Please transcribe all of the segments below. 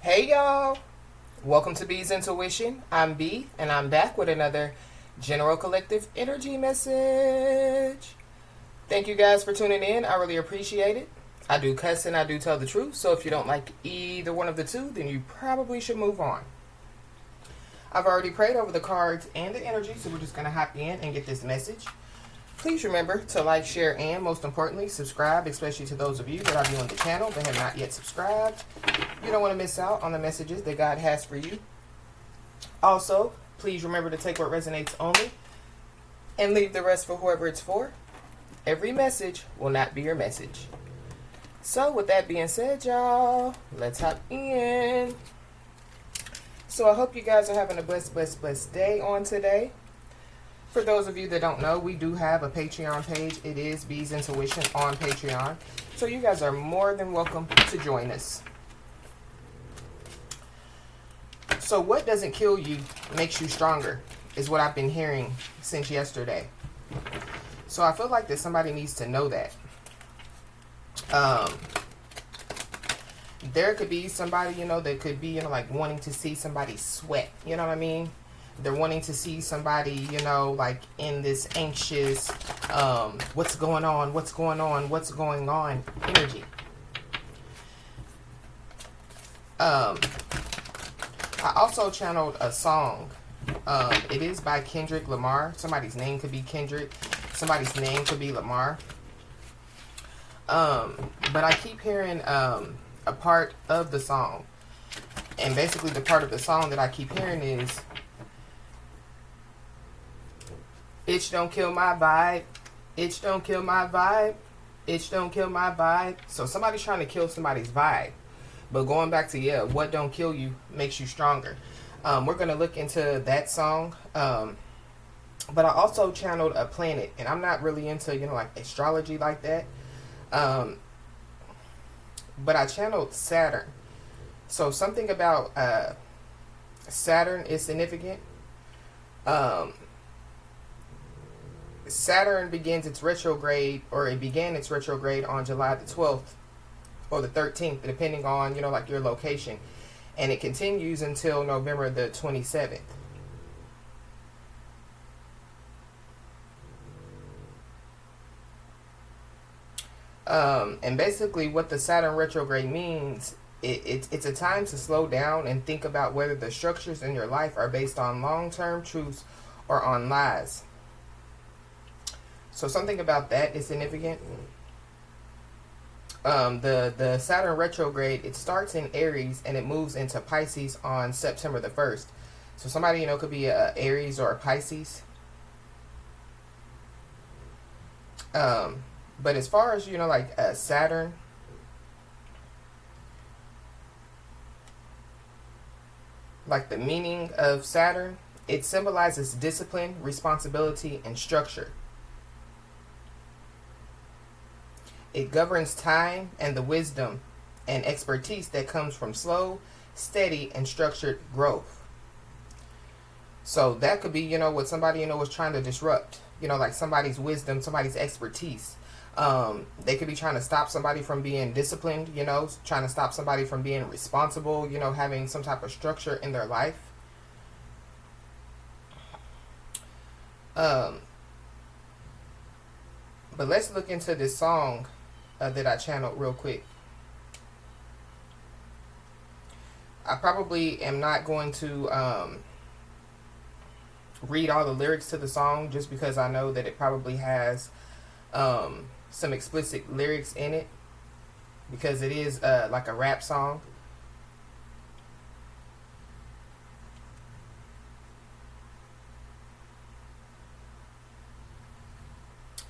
Hey y'all, welcome to B's Intuition. I'm B and I'm back with another General Collective Energy message. Thank you guys for tuning in. I really appreciate it. I do cuss and I do tell the truth, so if you don't like either one of the two, then you probably should move on. I've already prayed over the cards and the energy, so we're just going to hop in and get this message. Please remember to like, share, and most importantly, subscribe, especially to those of you that are viewing the channel that have not yet subscribed. You don't want to miss out on the messages that God has for you. Also, please remember to take what resonates only and leave the rest for whoever it's for. Every message will not be your message. So with that being said, y'all, let's hop in. So I hope you guys are having a blessed day on today. For those of you that don't know, we do have a Patreon page. It is B's Intuition on Patreon. So you guys are more than welcome to join us. So what doesn't kill you makes you stronger is what I've been hearing since yesterday. So I feel like that somebody needs to know that. There could be somebody, that could be, like wanting to see somebody sweat. You know what I mean? They're wanting to see somebody, like in this anxious, what's going on energy. I also channeled a song. It is by Kendrick Lamar. Somebody's name could be Kendrick. Somebody's name could be Lamar. But I keep hearing a part of the song. And basically the part of the song that I keep hearing is, itch don't kill my vibe. Itch don't kill my vibe. Itch don't kill my vibe. So somebody's trying to kill somebody's vibe. But going back to, what don't kill you makes you stronger. We're going to look into that song. But I also channeled a planet. And I'm not really into, like astrology like that. But I channeled Saturn. So something about Saturn is significant. Saturn begins its retrograde, or it began its retrograde on July the 12th or the 13th, depending on, like your location. And it continues until November the 27th. And basically what the Saturn retrograde means, it's a time to slow down and think about whether the structures in your life are based on long-term truths or on lies. So something about that is significant. The Saturn retrograde, it starts in Aries and it moves into Pisces on September the 1st. So somebody, could be a Aries or a Pisces. But as far as, like Saturn, like the meaning of Saturn, it symbolizes discipline, responsibility, and structure. It governs time and the wisdom and expertise that comes from slow, steady, and structured growth. So that could be, what somebody, was trying to disrupt. Like somebody's wisdom, somebody's expertise. They could be trying to stop somebody from being disciplined, trying to stop somebody from being responsible, having some type of structure in their life. But let's look into this song that I channeled real quick. I probably am not going to read all the lyrics to the song just because I know that it probably has some explicit lyrics in it, because it is like a rap song.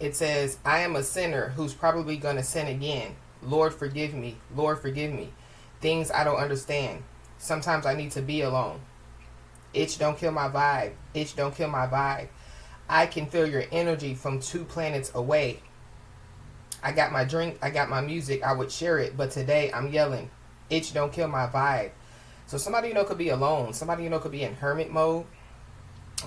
It says, I am a sinner who's probably going to sin again. Lord, forgive me. Lord, forgive me. Things I don't understand. Sometimes I need to be alone. Itch don't kill my vibe. Itch don't kill my vibe. I can feel your energy from 2 planets away. I got my drink. I got my music. I would share it. But today I'm yelling. Itch don't kill my vibe. So somebody, could be alone. Somebody, could be in hermit mode.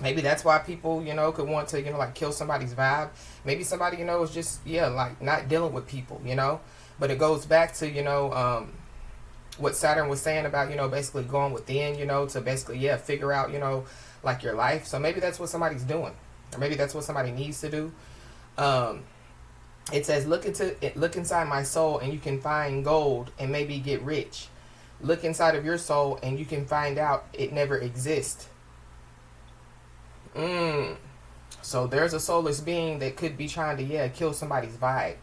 Maybe that's why people, could want to, like kill somebody's vibe. Maybe somebody, is just, like not dealing with people, But it goes back to, what Saturn was saying about, basically going within, to basically, figure out, like your life. So maybe that's what somebody's doing, or maybe that's what somebody needs to do. It says, look inside my soul and you can find gold and maybe get rich. Look inside of your soul and you can find out it never exists. So there's a soulless being that could be trying to, kill somebody's vibe.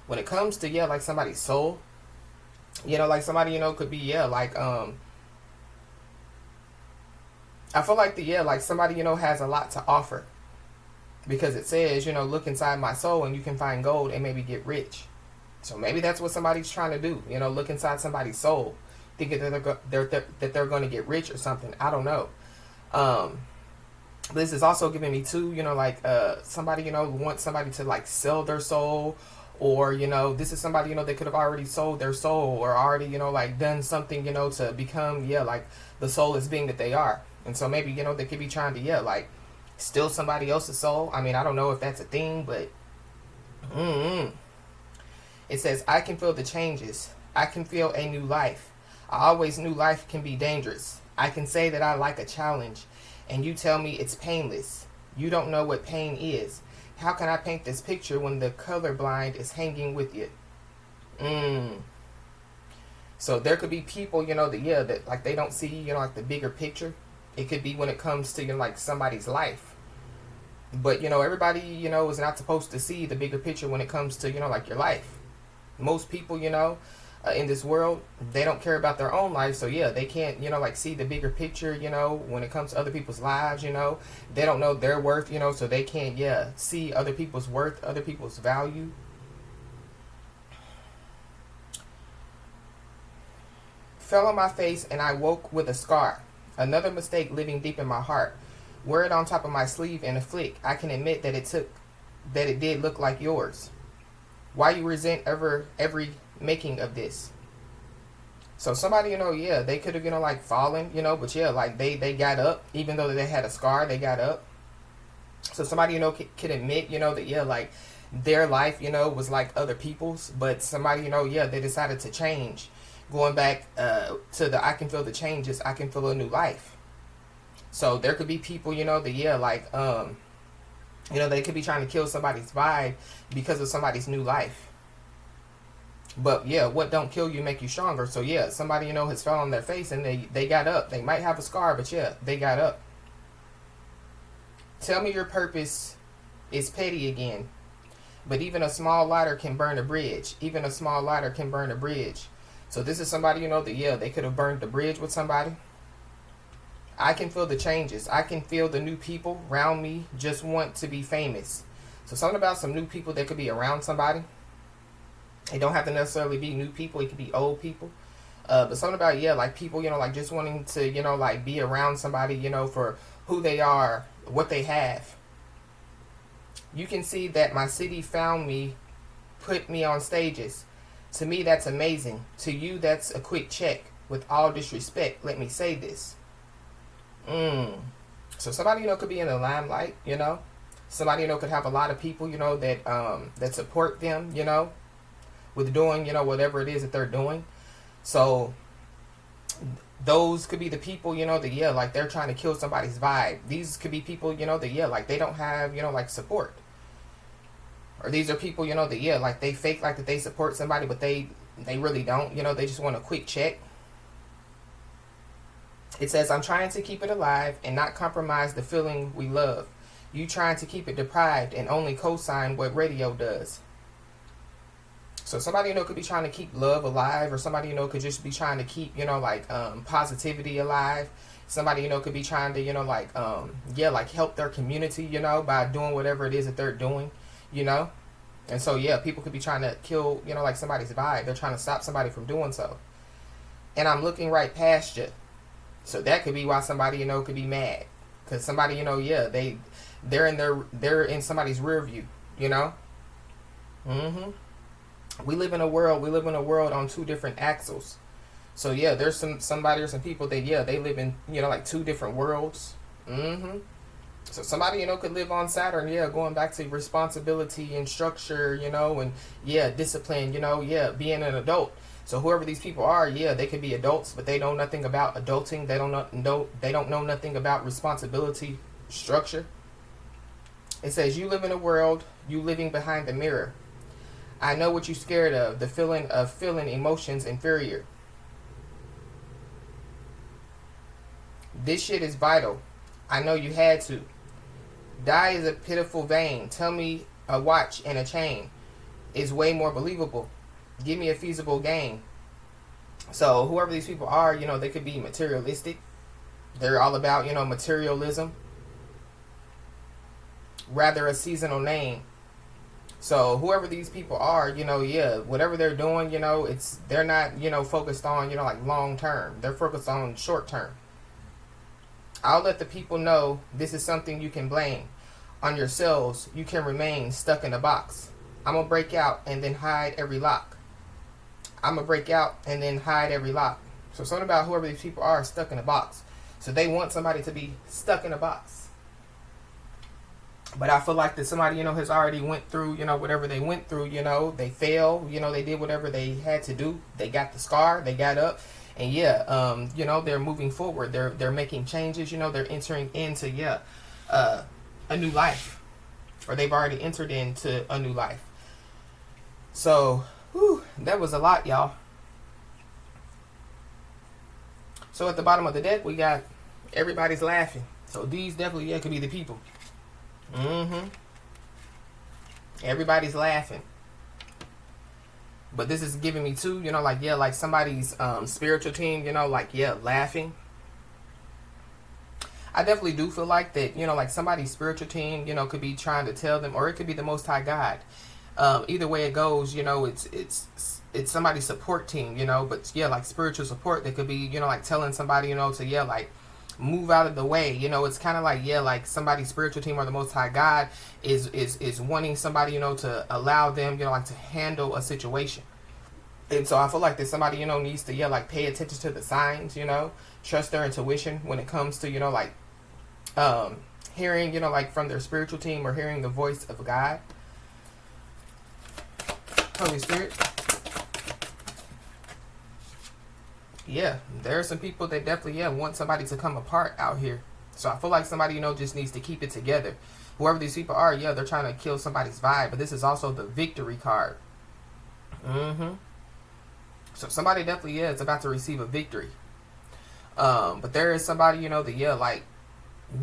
When it comes to, like somebody's soul, like somebody, could be, like, I feel like like somebody, has a lot to offer. Because it says, look inside my soul and you can find gold and maybe get rich. So maybe that's what somebody's trying to do. Look inside somebody's soul, thinking that they're going to get rich or something. I don't know. This is also giving me too, like somebody, wants somebody to like sell their soul. Or, this is somebody, they could have already sold their soul or already, like done something, to become, like the soulless being that they are. And so maybe, they could be trying to, like steal somebody else's soul. I mean, I don't know if that's a thing, but it says, I can feel the changes. I can feel a new life. I always knew life can be dangerous. I can say that I like a challenge, and you tell me it's painless. You don't know what pain is. How can I paint this picture when the colorblind is hanging with you? So there could be people, that like they don't see, like the bigger picture. It could be when it comes to, like somebody's life. But, everybody, is not supposed to see the bigger picture when it comes to, like your life. Most people, in this world, they don't care about their own life. So, they can't, like see the bigger picture, when it comes to other people's lives, They don't know their worth, so they can't, see other people's worth, other people's value. Fell on my face and I woke with a scar. Another mistake living deep in my heart. Wear it on top of my sleeve in a flick. I can admit that it did look like yours. Why you resent every making of this? So somebody, they could have, like fallen, but like they got up. Even though they had a scar, they got up. So somebody, can admit, that, like their life, was like other people's. But somebody, they decided to change. Going back to the I can feel the changes, I can feel a new life. So there could be people, that, like, they could be trying to kill somebody's vibe because of somebody's new life. But, what don't kill you make you stronger. So, somebody, has fell on their face and they got up. They might have a scar, but, they got up. Tell me your purpose is petty again. But even a small lighter can burn a bridge. Even a small lighter can burn a bridge. So this is somebody, that, they could have burned the bridge with somebody. I can feel the changes. I can feel the new people around me just want to be famous. So something about some new people that could be around somebody. It don't have to necessarily be new people. It could be old people. But something about, like people, like just wanting to, like be around somebody, for who they are, what they have. You can see that my city found me, put me on stages. To me, that's amazing. To you, that's a quick check. With all disrespect, let me say this. So somebody, could be in the limelight, Somebody, could have a lot of people, that support them, with doing, whatever it is that they're doing. So those could be the people, that, like they're trying to kill somebody's vibe. These could be people, that, like they don't have, like support. Or these are people, that, like they fake like that they support somebody, but they really don't, they just want a quick check. It says, I'm trying to keep it alive and not compromise the feeling we love. You trying to keep it deprived and only co-sign what radio does. So somebody, could be trying to keep love alive, or somebody, could just be trying to keep, like positivity alive. Somebody, could be trying to, like, like help their community, by doing whatever it is that they're doing. And so people could be trying to kill, like somebody's vibe. They're trying to stop somebody from doing so. And I'm looking right past you. So that could be why somebody, could be mad. Because somebody, they're in somebody's rear view, We live in a world on two different axles. So there's somebody or some people that they live in, like two different worlds. So somebody, could live on Saturn, going back to responsibility and structure, and discipline, being an adult. So whoever these people are, yeah, they could be adults, but they know nothing about adulting. They don't know nothing about responsibility structure. It says you live in a world, you living behind the mirror. I know what you're scared of, the feeling of feeling emotions inferior. This shit is vital. I know you had to. Die is a pitiful vein. Tell me a watch and a chain is way more believable. Give me a feasible gain. So whoever these people are, you know, they could be materialistic. They're all about, you know, materialism. Rather a seasonal name. So whoever these people are, you know, yeah, whatever they're doing, you know, they're not, you know, focused on, you know, like long term. They're focused on short term. I'll let the people know this is something you can blame. On yourselves, you can remain stuck in a box. I'm going to break out and then hide every lock. I'm going to break out and then hide every lock. So something about whoever these people are stuck in a box. So they want somebody to be stuck in a box. But I feel like that somebody, you know, has already went through, you know, whatever they went through, you know, they failed, you know, they did whatever they had to do. They got the scar, they got up. And yeah, you know, they're moving forward. They're making changes, you know, they're entering into, yeah, a new life. Or they've already entered into a new life. So, whew, that was a lot, y'all. So at the bottom of the deck, we got everybody's laughing. So these definitely, yeah, could be the people. Everybody's laughing. But this is giving me too, you know, like, yeah, like somebody's spiritual team, you know, like, yeah, laughing. I definitely do feel like that, you know, like somebody's spiritual team, you know, could be trying to tell them, or it could be the Most High God. Either way it goes, you know, it's somebody's support team, you know, but yeah, like spiritual support. They could be, you know, like telling somebody, you know, to, yeah, like move out of the way. You know, it's kind of like, yeah, like somebody's spiritual team or the Most High God is wanting somebody, you know, to allow them, you know, like to handle a situation. And so I feel like that somebody, you know, needs to, yeah, like pay attention to the signs, you know, trust their intuition when it comes to, you know, like hearing, you know, like from their spiritual team or hearing the voice of God. Holy Spirit. Yeah, there are some people that definitely, yeah, want somebody to come apart out here. So I feel like somebody, you know, just needs to keep it together. Whoever these people are, yeah, they're trying to kill somebody's vibe. But this is also the victory card. So somebody definitely, yeah, is about to receive a victory. But there is somebody, you know, that, yeah, like,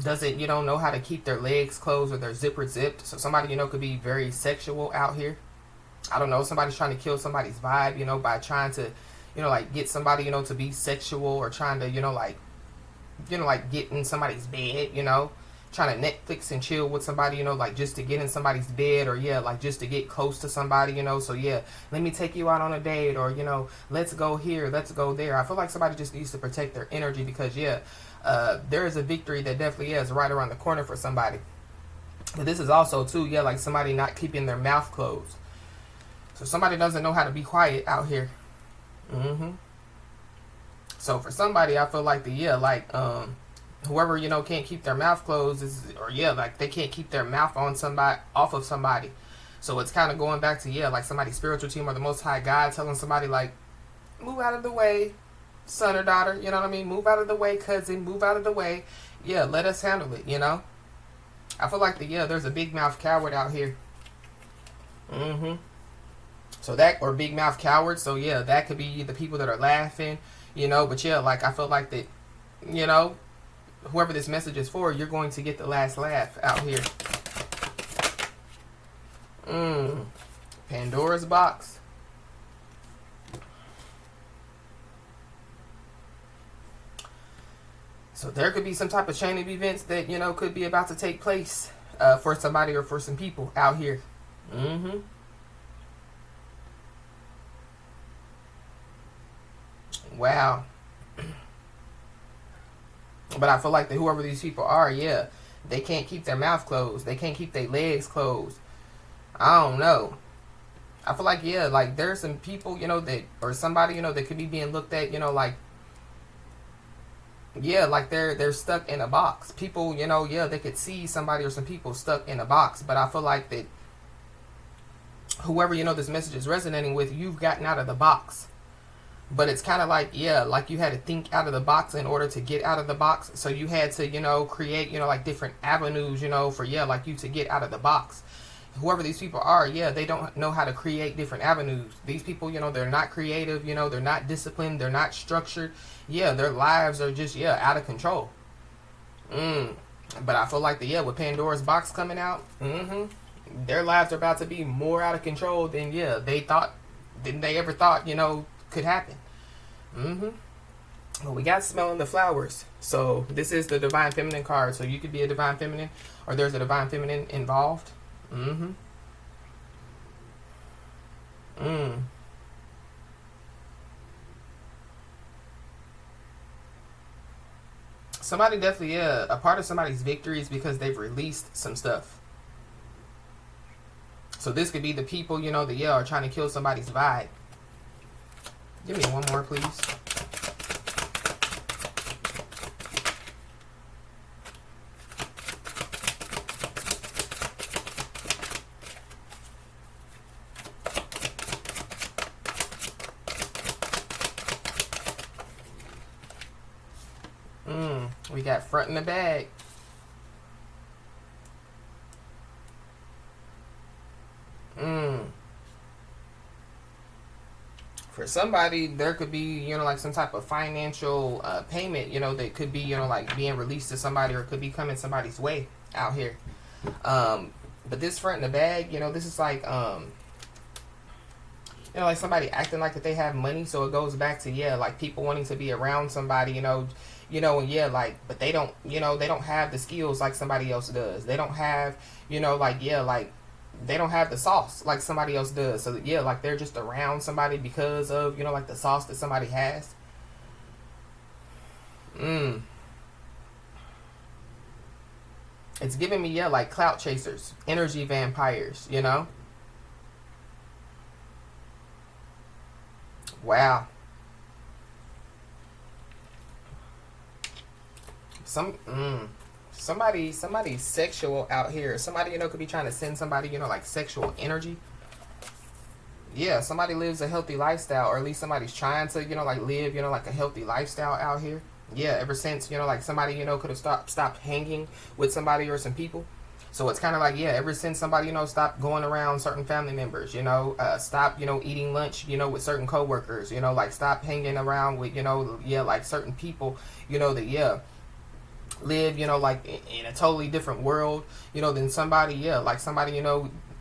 doesn't, you know how to keep their legs closed or their zipper zipped. So somebody, you know, could be very sexual out here. I don't know, somebody's trying to kill somebody's vibe, you know, by trying to, you know, like get somebody, you know, to be sexual or trying to, you know, like get in somebody's bed, you know, trying to Netflix and chill with somebody, you know, like just to get in somebody's bed or, yeah, like just to get close to somebody, you know. So, yeah, let me take you out on a date or, you know, let's go here, let's go there. I feel like somebody just needs to protect their energy because, yeah, there is a victory that definitely is right around the corner for somebody. But this is also, too, yeah, like somebody not keeping their mouth closed. So somebody doesn't know how to be quiet out here. So for somebody, I feel like whoever, you know, can't keep their mouth closed like they can't keep their mouth on somebody, off of somebody. So it's kind of going back to, yeah, like somebody's spiritual team or the Most High God telling somebody like, move out of the way, son or daughter, you know what I mean? Move out of the way, cousin, move out of the way. Yeah, let us handle it, you know? I feel like there's a big mouth coward out here. So that, or big mouth coward. So yeah, that could be the people that are laughing, you know. But yeah, like I feel like that, you know, whoever this message is for, you're going to get the last laugh out here. Pandora's box. So there could be some type of chain of events that, you know, could be about to take place for somebody or for some people out here. Wow. But I feel like that whoever these people are, yeah, they can't keep their mouth closed. They can't keep their legs closed. I don't know. I feel like, yeah, like there's some people, you know, that, or somebody, you know, that could be being looked at, you know, like, yeah, like they're stuck in a box. People, you know, yeah, they could see somebody or some people stuck in a box. But I feel like that whoever, you know, this message is resonating with, you've gotten out of the box. But it's kind of like, yeah, like you had to think out of the box in order to get out of the box. So you had to, create, like different avenues, for, yeah, like you to get out of the box. Whoever these people are, yeah, they don't know how to create different avenues. These people, they're not creative, they're not disciplined, they're not structured. Yeah, their lives are just, yeah, out of control. But I feel like with Pandora's box coming out, their lives are about to be more out of control than, yeah, than they ever thought, could happen. Well, we got smelling the flowers. So this is the Divine Feminine card. So you could be a Divine Feminine, or there's a Divine Feminine involved. Somebody definitely, yeah, a part of somebody's victory is because they've released some stuff. So this could be the people, that, yeah, are trying to kill somebody's vibe. Give me one more, please. We got front in the bag. For somebody, there could be, like some type of financial payment, that could be, like being released to somebody, or it could be coming somebody's way out here. But this front in the bag, this is like, like somebody acting like that they have money. So it goes back to, yeah, like people wanting to be around somebody, and yeah, like, but they don't, they don't have the skills like somebody else does. They don't have, like, yeah, like, they don't have the sauce like somebody else does. So yeah, like they're just around somebody because of, like the sauce that somebody has. It's giving me, yeah, like clout chasers, energy vampires, Wow. Somebody's sexual out here. Somebody, could be trying to send somebody, like sexual energy. Yeah, somebody lives a healthy lifestyle, or at least somebody's trying to, like live, like a healthy lifestyle out here. Yeah, ever since, like somebody, could have stopped hanging with somebody or some people. So it's kind of like, yeah, ever since somebody, stopped going around certain family members, stop, eating lunch, with certain coworkers, like stop hanging around with, yeah, like certain people, that, yeah, live, like in a totally different world, than somebody, yeah, like somebody,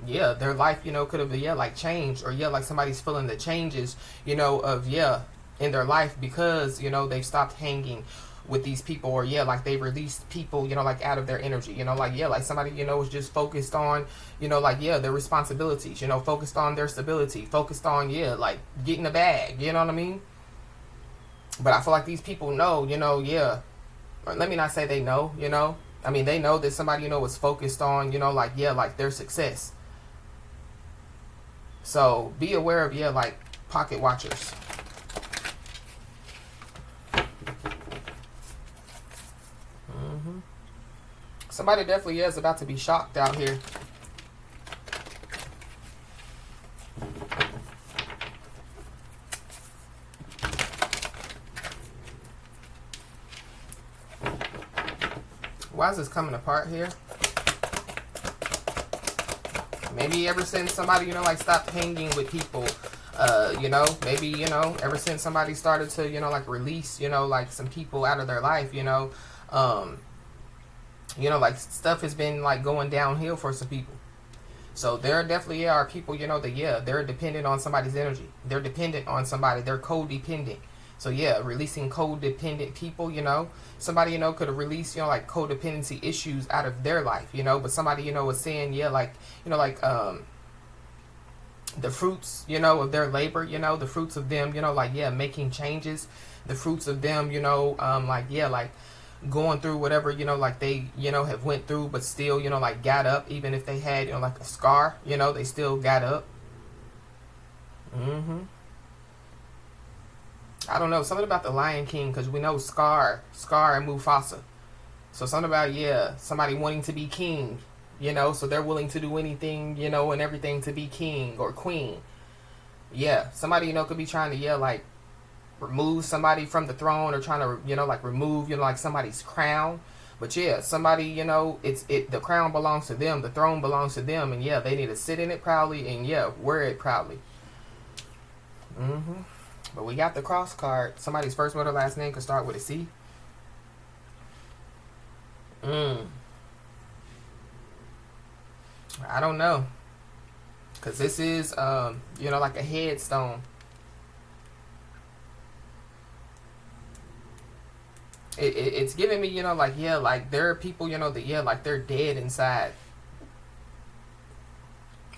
yeah, their life, could have, yeah, like changed, or yeah, like somebody's feeling the changes, of, yeah, in their life because, they've stopped hanging with these people, or yeah, like they released people, like out of their energy, like, yeah, like somebody, is just focused on, like, yeah, their responsibilities, focused on their stability, focused on, yeah, like getting a bag, you know what I mean? But I feel like these people know, yeah, or let me not say they know, I mean, they know that somebody, is focused on, like, yeah, like their success. So be aware of, yeah, like pocket watchers. Somebody definitely is about to be shocked out here. Why is this coming apart here? Maybe ever since somebody, like stopped hanging with people, maybe, ever since somebody started to, like release, like some people out of their life, like stuff has been like going downhill for some people. So there definitely are people, that, yeah, they're dependent on somebody's energy. They're dependent on somebody. They're codependent. So yeah, releasing codependent people, somebody, could have released, like codependency issues out of their life, but somebody, is saying, yeah, like, the fruits, of their labor, the fruits of them, like, yeah, making changes, the fruits of them, like, yeah, like going through whatever, like they, have went through, but still, like got up, even if they had, like a scar, they still got up. I don't know, something about the Lion King, because we know Scar and Mufasa. So something about, yeah, somebody wanting to be king, so they're willing to do anything, and everything to be king or queen. Yeah, somebody, could be trying to, yeah, like remove somebody from the throne, or trying to, like remove, like somebody's crown. But yeah, somebody, the crown belongs to them, the throne belongs to them, and yeah, they need to sit in it proudly, and yeah, wear it proudly. But we got the cross card. Somebody's first, middle, last name could start with a C. I don't know, because this is, like a headstone. It's giving me, like, yeah, like there are people, that, yeah, like they're dead inside.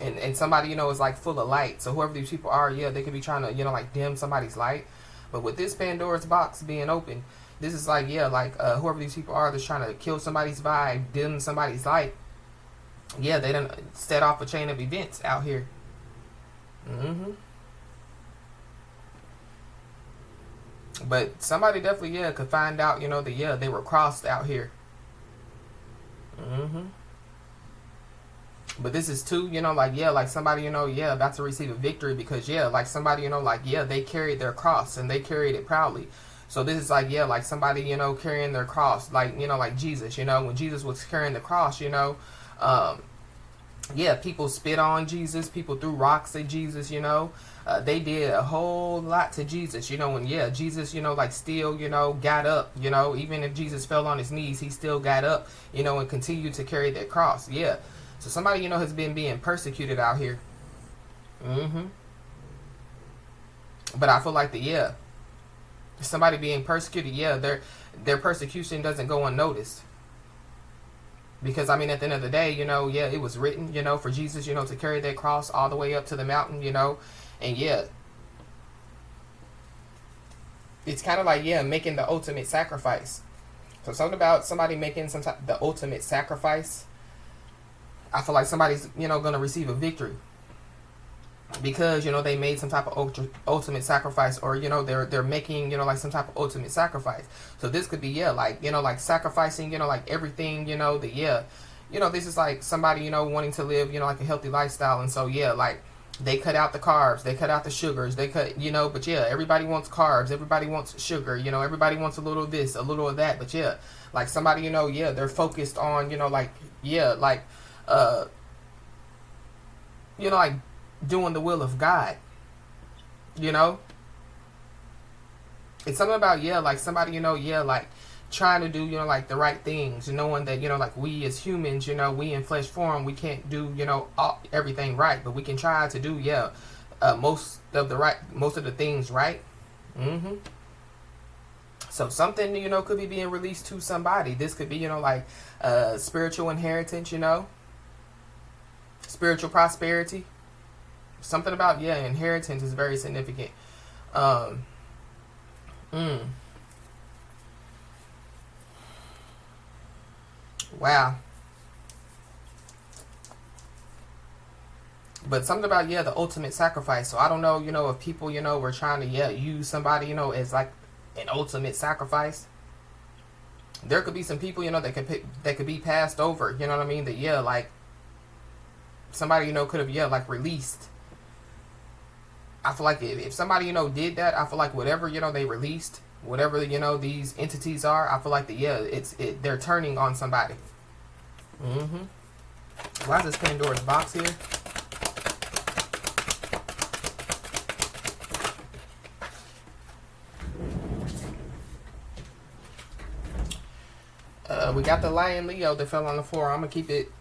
And somebody, is like full of light. So whoever these people are, yeah, they could be trying to, like dim somebody's light. But with this Pandora's box being open, this is like, yeah, like whoever these people are that's trying to kill somebody's vibe, dim somebody's light. Yeah, they done set off a chain of events out here. But somebody definitely, yeah, could find out, that, yeah, they were crossed out here. But this is too, like, yeah, like somebody, yeah, about to receive a victory, because, yeah, like somebody, like, yeah, they carried their cross and they carried it proudly. So this is like, yeah, like somebody, carrying their cross, like, like Jesus, when Jesus was carrying the cross, yeah, people spit on Jesus, people threw rocks at Jesus, they did a whole lot to Jesus, and yeah, Jesus, like still, got up, even if Jesus fell on his knees, he still got up, and continued to carry that cross. Yeah. So somebody, has been being persecuted out here. But I feel like somebody being persecuted, yeah, their persecution doesn't go unnoticed. Because, I mean, at the end of the day, yeah, it was written, for Jesus, to carry that cross all the way up to the mountain, and yeah, it's kind of like, yeah, making the ultimate sacrifice. So something about somebody making the ultimate sacrifice, I feel like somebody's, going to receive a victory. Because, they made some type of ultimate sacrifice, or, they're making, like some type of ultimate sacrifice. So this could be, yeah, like, like sacrificing, like everything, this is like somebody, wanting to live, like a healthy lifestyle. And so, yeah, like they cut out the carbs, they cut out the sugars, they cut, but yeah, everybody wants carbs, everybody wants sugar, everybody wants a little of this, a little of that. But yeah, like somebody, yeah, they're focused on, like, yeah, like, like doing the will of God. It's something about, yeah, like somebody, yeah, like trying to do, like the right things, knowing that, like we as humans, we in flesh form, we can't do, everything right, but we can try to do, yeah, most of the things right. So something, could be being released to somebody. This could be, like spiritual inheritance, spiritual prosperity. Something about, yeah, inheritance is very significant. Wow. But something about, yeah, the ultimate sacrifice. So I don't know, if people, were trying to, yeah, use somebody, as like an ultimate sacrifice. There could be some people, that could be passed over, you know what I mean? That, yeah, like somebody, could have, yeah, like released. I feel like if somebody, did that, I feel like whatever, they released, whatever, these entities are, I feel like they're turning on somebody. Why is this Pandora's box here? We got the Lion Leo that fell on the floor. I'm gonna keep it.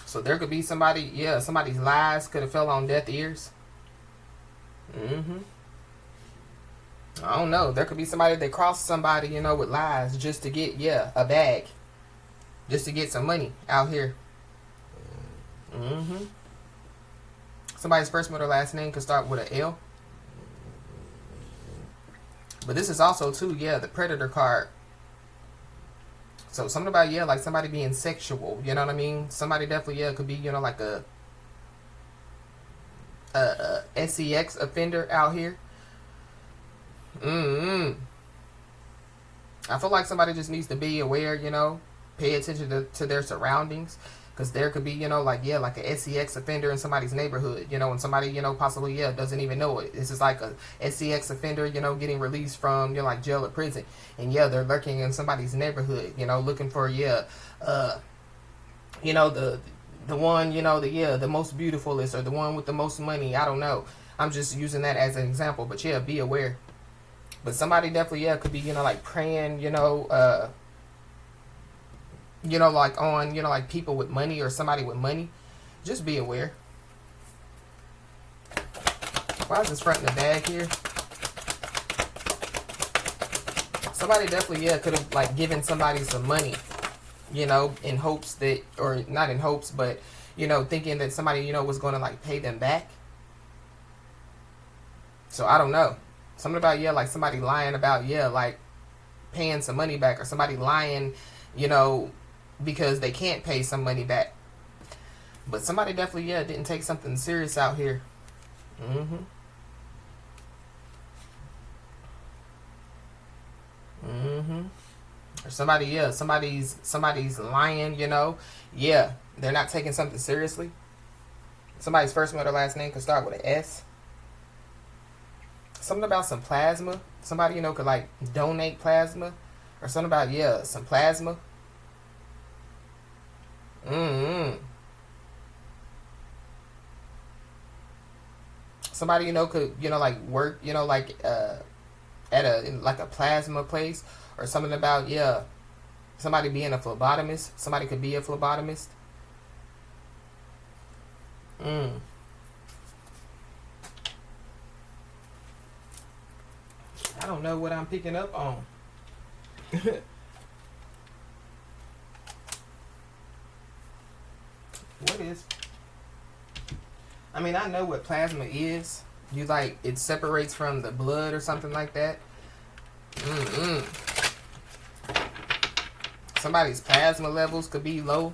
So there could be somebody, yeah, somebody's lies could have fell on deaf ears. I don't know. There could be somebody that crossed somebody, with lies just to get, yeah, a bag. Just to get some money out here. Somebody's first, middle, last name could start with an L. But this is also, too, yeah, the Predator card. So something about, yeah, like somebody being sexual. You know what I mean? Somebody definitely, yeah, could be, like a sex offender out here. I feel like somebody just needs to be aware, pay attention to their surroundings. Because there could be, like, yeah, like a SCX offender in somebody's neighborhood, and somebody, possibly, yeah, doesn't even know it. This is like a SCX offender, getting released from, like jail or prison. And yeah, they're lurking in somebody's neighborhood, looking for, yeah, the one, the most beautifulest, or the one with the most money. I don't know. I'm just using that as an example. But yeah, be aware. But somebody definitely, yeah, could be, like preying, like on, like people with money or somebody with money. Just be aware. Why is this front in the bag here? Somebody definitely, yeah, could have like given somebody some money, in hopes that, or not in hopes, but, thinking that somebody, was going to like pay them back. So I don't know. Something about, yeah, like somebody lying about, yeah, like paying some money back, or somebody lying, because they can't pay some money back. But somebody definitely, yeah, didn't take something serious out here. Or somebody, yeah, somebody's lying, Yeah, they're not taking something seriously. Somebody's first name or last name could start with an S. Something about some plasma. Somebody, could like donate plasma. Or something about, yeah, some plasma. Somebody, could, like work, like at a plasma place. Or something about, yeah, somebody being a phlebotomist. Somebody could be a phlebotomist. I don't know what I'm picking up on. What is? I mean, I know what plasma is. You like, it separates from the blood or something like that. Somebody's plasma levels could be low.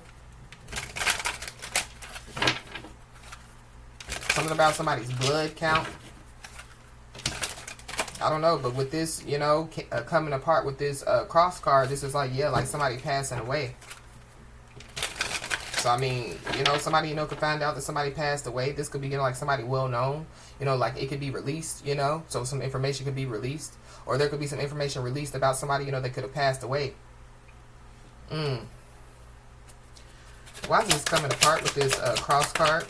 Something about somebody's blood count. I don't know, but with this, coming apart with this cross card, this is like, yeah, like somebody passing away. So, I mean, somebody, could find out that somebody passed away. This could be, like somebody well known. Like it could be released, so some information could be released. Or there could be some information released about somebody, that could have passed away. Why is this coming apart with this cross card?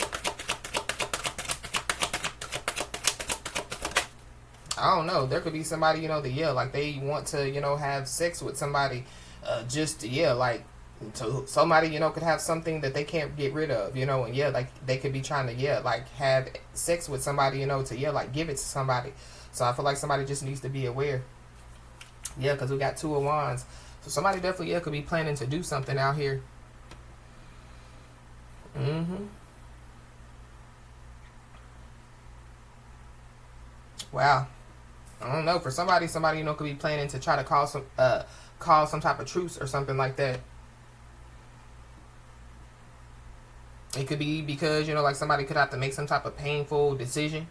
I don't know. There could be somebody, that, yeah, like they want to, have sex with somebody. Just, yeah, like, so somebody, could have something that they can't get rid of, and yeah, like they could be trying to, yeah, like have sex with somebody, to, yeah, like give it to somebody. So I feel like somebody just needs to be aware. Yeah, because we got 2 of Wands. So somebody definitely, yeah, could be planning to do something out here. Wow. I don't know. For somebody, could be planning to try to call some type of truce or something like that. It could be because, like somebody could have to make some type of painful decision.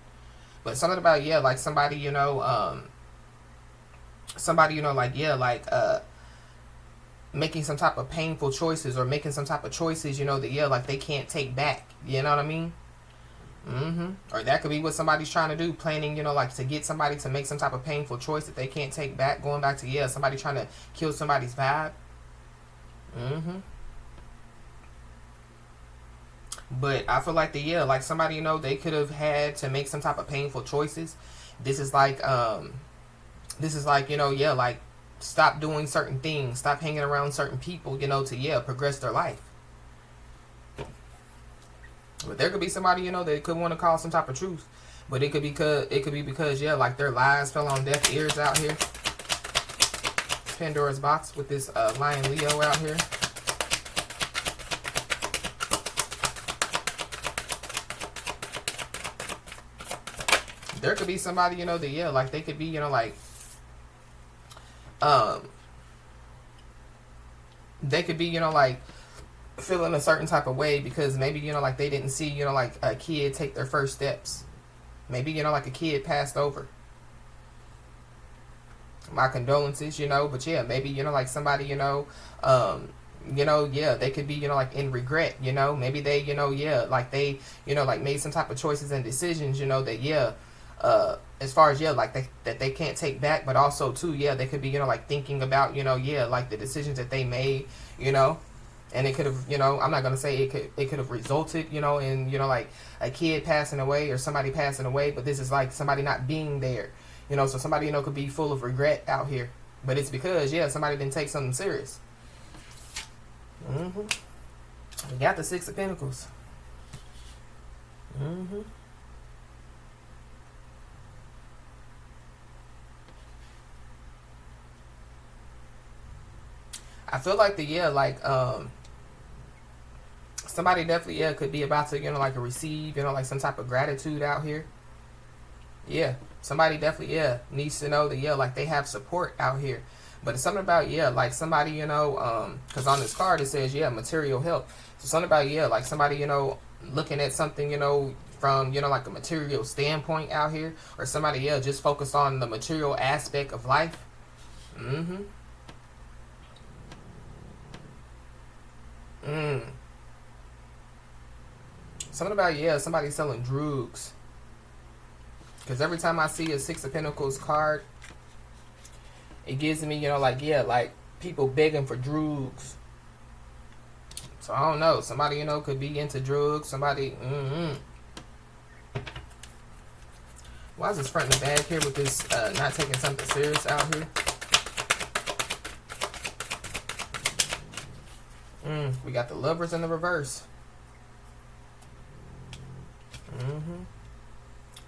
But something about, yeah, like somebody, like, yeah, like, making some type of painful choices, or making some type of choices, that, yeah, like they can't take back. You know what I mean? Or that could be what somebody's trying to do, planning, like to get somebody to make some type of painful choice that they can't take back. Going back to, yeah, somebody trying to kill somebody's vibe. But I feel like yeah, like somebody, they could have had to make some type of painful choices. This is like, yeah, like stop doing certain things, stop hanging around certain people, to, yeah, progress their life. But there could be somebody, that could want to call some type of truth. But it could be because, yeah, like their lies fell on deaf ears out here. Pandora's box with this Lion Leo out here. There could be somebody, that, yeah, like they could be, like, they could be, like, feeling a certain type of way because maybe, like they didn't see, like a kid take their first steps. Maybe, like a kid passed over. My condolences, but yeah, maybe, like somebody, you know, yeah, they could be, you know, like in regret, you know, maybe they, you know, yeah, like they, you know, like made some type of choices and decisions, you know, that, yeah, as far as, yeah, like that they can't take back, but also too, yeah, they could be, you know, like thinking about, you know, yeah, like the decisions that they made, you know, and it could have, you know, I'm not gonna say it could have resulted, you know, in, you know, like a kid passing away or somebody passing away, but this is like somebody not being there, you know, so somebody, you know, could be full of regret out here, but it's because, yeah, somebody didn't take something serious. We got the Six of Pentacles. I feel like the, yeah, like somebody definitely, yeah, could be about to, you know, like receive, you know, like some type of gratitude out here. Yeah, somebody definitely, yeah, needs to know that, yeah, like they have support out here. But it's something about, yeah, like somebody, you know, because on this card it says, yeah, material help. So something about, yeah, like somebody, you know, looking at something, you know, from, you know, like a material standpoint out here, or somebody, yeah, just focused on the material aspect of life. Mm-hmm. Something about, yeah, somebody selling drugs. Because every time I see a Six of Pentacles card, it gives me, you know, like, yeah, like people begging for drugs. So I don't know. Somebody, you know, could be into drugs. Somebody, Why is this front and back here with this not taking something serious out here? We got the Lovers in the reverse.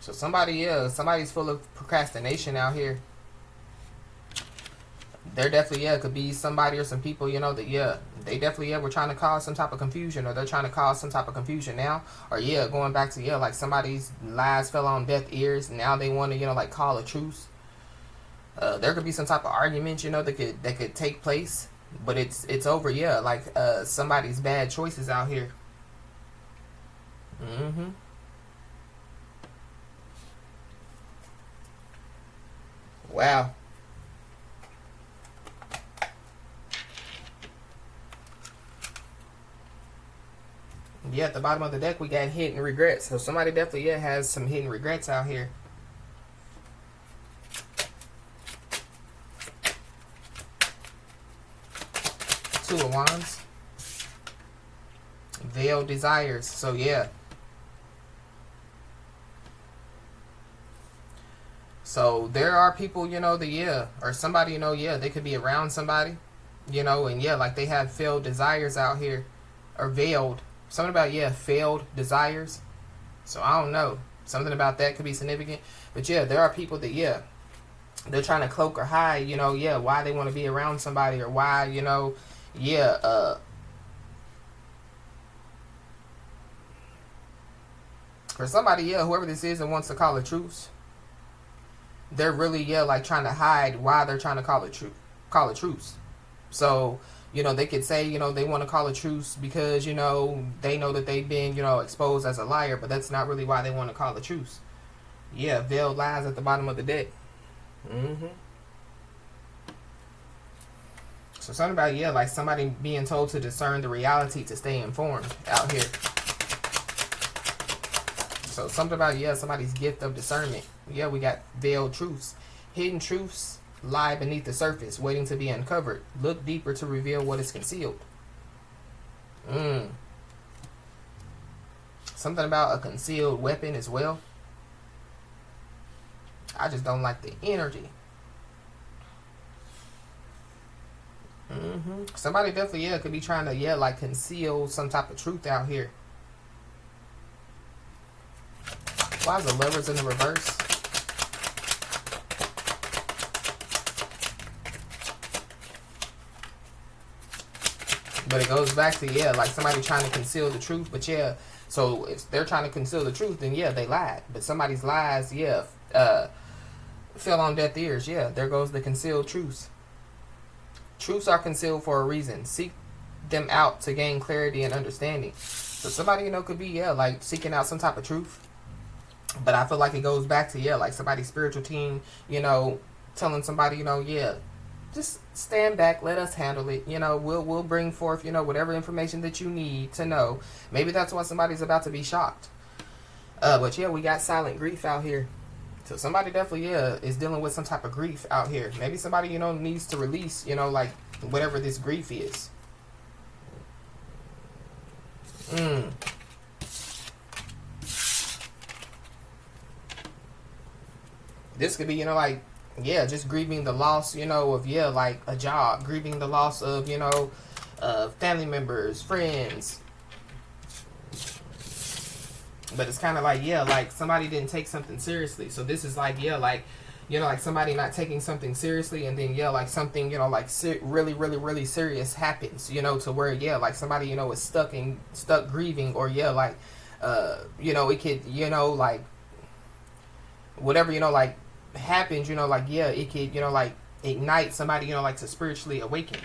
So somebody, yeah, somebody's full of procrastination out here. They're definitely, yeah, could be somebody or some people, you know, that, yeah, they definitely, yeah, were trying to cause some type of confusion, or they're trying to cause some type of confusion now, or, yeah, going back to, yeah, like somebody's lies fell on deaf ears, and now they want to, you know, like call a truce. There could be some type of argument, you know, that could take place, but it's over, yeah, like somebody's bad choices out here. Wow. Yeah, at the bottom of the deck we got hidden regrets. So somebody definitely, yeah, has some hidden regrets out here. Two of Wands. Veiled desires. So yeah. So there are people, you know, that, yeah, or somebody, you know, yeah, they could be around somebody, you know, and yeah, like they have failed desires out here, or veiled. Something about, yeah, failed desires. So I don't know. Something about that could be significant. But yeah, there are people that, yeah, they're trying to cloak or hide, you know, yeah, why they want to be around somebody, or why, you know, yeah, for somebody, yeah, whoever this is that wants to call a truce, they're really, yeah, like trying to hide why they're trying to call a truce. So, you know, they could say, you know, they want to call a truce because, you know, they know that they've been, you know, exposed as a liar, but that's not really why they want to call a truce. Yeah, veiled lies at the bottom of the deck. So something about, yeah, like somebody being told to discern the reality to stay informed out here. So something about, yeah, somebody's gift of discernment. Yeah, we got veiled truths. Hidden truths lie beneath the surface, waiting to be uncovered. Look deeper to reveal what is concealed. Something about a concealed weapon as well. I just don't like the energy. Somebody definitely, yeah, could be trying to, yeah, like conceal some type of truth out here. Why is the Lovers in the reverse? But it goes back to, yeah, like somebody trying to conceal the truth. But yeah, so if they're trying to conceal the truth, then yeah, they lied. But somebody's lies, yeah, fell on deaf ears. Yeah, there goes the concealed truths. Truths are concealed for a reason. Seek them out to gain clarity and understanding. So somebody, you know, could be, yeah, like seeking out some type of truth. But I feel like it goes back to, yeah, like somebody's spiritual team, you know, telling somebody, you know, yeah, just stand back, let us handle it. You know, we'll bring forth, you know, whatever information that you need to know. Maybe that's why somebody's about to be shocked. But yeah, we got silent grief out here. So somebody definitely, yeah, is dealing with some type of grief out here. Maybe somebody, you know, needs to release, you know, like whatever this grief is. This could be, you know, like, yeah, just grieving the loss, you know, of, yeah, like a job, grieving the loss of, you know, family members, friends. But it's kind of like, yeah, like somebody didn't take something seriously. So this is like, yeah, like, you know, like somebody not taking something seriously, and then, yeah, like something, you know, like really, really, really serious happens, you know, to where, yeah, like somebody, you know, is stuck grieving, or, yeah, like, you know, it could, you know, like, whatever, you know, like, happens, you know, like, yeah, it could, you know, like, ignite somebody, you know, like, to spiritually awaken.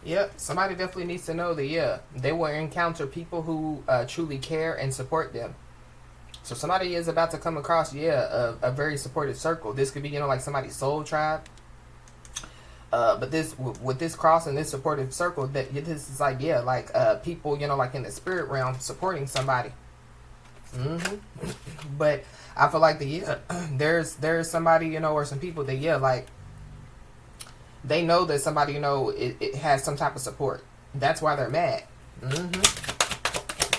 Yep, somebody definitely needs to know that, yeah, they will encounter people who truly care and support them. So somebody is about to come across, yeah, a very supportive circle. This could be, you know, like somebody's soul tribe. But this, with this cross and this supportive circle, that this is like, yeah, like people, you know, like in the spirit realm supporting somebody. But I feel like yeah, there's somebody, you know, or some people that, yeah, like, they know that somebody, you know, it has some type of support. That's why they're mad.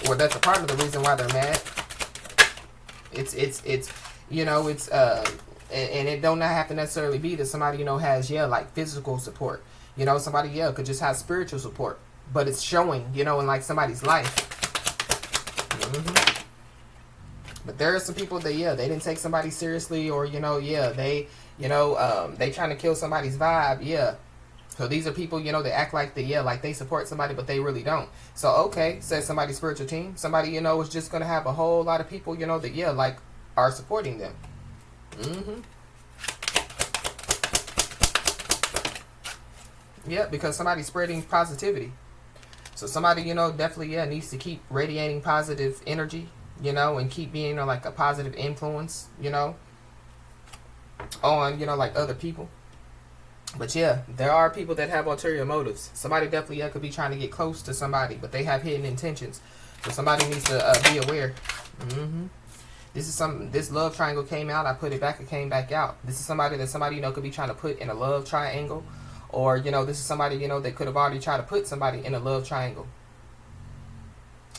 Or that's a part of the reason why they're mad. It's you know, it's and it don't not have to necessarily be that somebody, you know, has, yeah, like physical support. You know, somebody, yeah, could just have spiritual support, but it's showing, you know, in like somebody's life. But there are some people that, yeah, they didn't take somebody seriously, or, you know, yeah, they, you know, they trying to kill somebody's vibe, yeah. So these are people, you know, that act like they, yeah, like they support somebody, but they really don't. So, okay, says somebody's spiritual team. Somebody, you know, is just going to have a whole lot of people, you know, that, yeah, like, are supporting them. Yeah, because somebody's spreading positivity. So somebody, you know, definitely, yeah, needs to keep radiating positive energy, you know, and keep being, you know, like a positive influence, you know, on, you know, like other people. But yeah, there are people that have ulterior motives. Somebody definitely, yeah, could be trying to get close to somebody, but they have hidden intentions. So somebody needs to be aware. This love triangle came out. I put it back. It came back out. This is somebody that somebody, you know, could be trying to put in a love triangle. Or, you know, this is somebody, you know, that could have already tried to put somebody in a love triangle.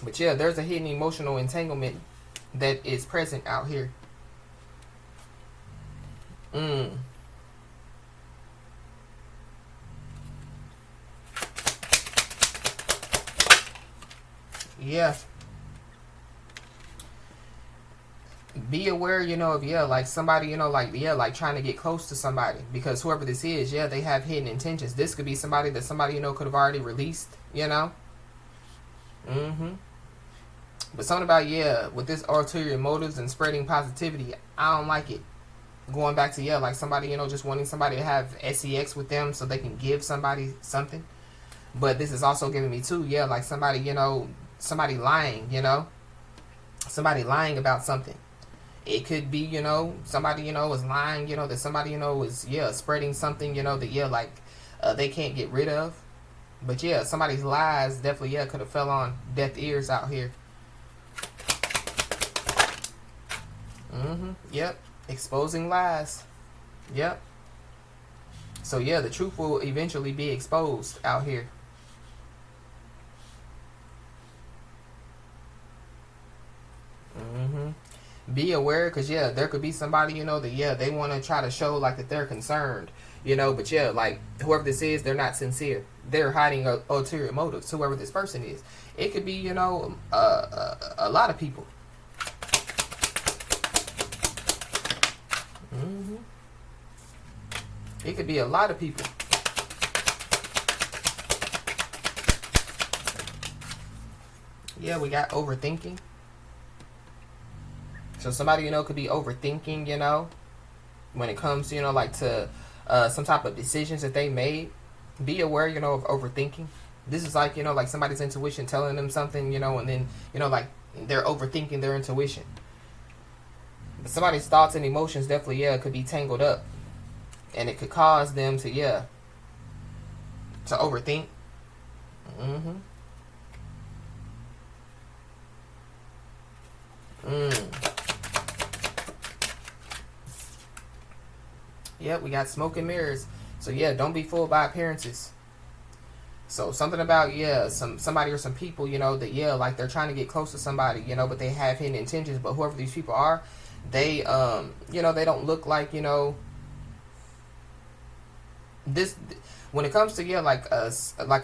But yeah, there's a hidden emotional entanglement that is present out here. Yeah. Be aware, you know, of, yeah, like somebody, you know, like, yeah, like trying to get close to somebody, because whoever this is, yeah, they have hidden intentions. This could be somebody that somebody, you know, could have already released, you know. But something about, yeah, with this ulterior motives and spreading positivity, I don't like it. Going back to, yeah, like somebody, you know, just wanting somebody to have sex with them so they can give somebody something. But this is also giving me too, yeah, like somebody, you know, somebody lying, you know, somebody lying about something. It could be, you know, somebody, you know, is lying, you know, that somebody, you know, is, yeah, spreading something, you know, that, yeah, like, they can't get rid of. But, yeah, somebody's lies definitely, yeah, could have fell on deaf ears out here. Yep. Exposing lies. Yep. So, yeah, the truth will eventually be exposed out here. Be aware, because, yeah, there could be somebody, you know, that, yeah, they want to try to show, like, that they're concerned, you know, but, yeah, like, whoever this is, they're not sincere. They're hiding ulterior motives, whoever this person is. It could be, you know, a lot of people. It could be a lot of people. Yeah, we got overthinking. So somebody, you know, could be overthinking, you know. when it comes to, like to some type of decisions that they made, be aware, of overthinking. This is like, like somebody's intuition telling them something, and then, like they're overthinking their intuition. But somebody's thoughts and emotions definitely, could be tangled up. And it could cause them to, to overthink. Mm-hmm. Yep, we got smoke and mirrors. So yeah, don't be fooled by appearances. So something about, somebody or some people, that, like they're trying to get close to somebody, but they have hidden intentions. But whoever these people are, they, they don't look like, this, when it comes to, like a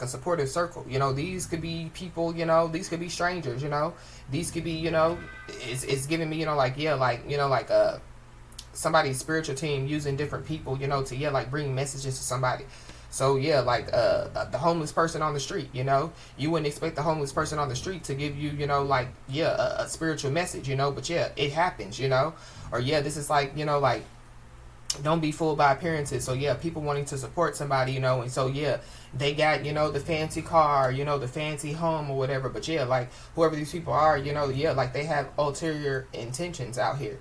supportive circle, these could be people, these could be strangers, these could be, it's giving me, somebody's spiritual team using different people, to, like bring messages to somebody. So like the homeless person on the street, you wouldn't expect the homeless person on the street to give you, a spiritual message, but it happens, or this is like, like, don't be fooled by appearances. So people wanting to support somebody, and so they got, the fancy car, the fancy home or whatever, but like whoever these people are, like they have ulterior intentions out here.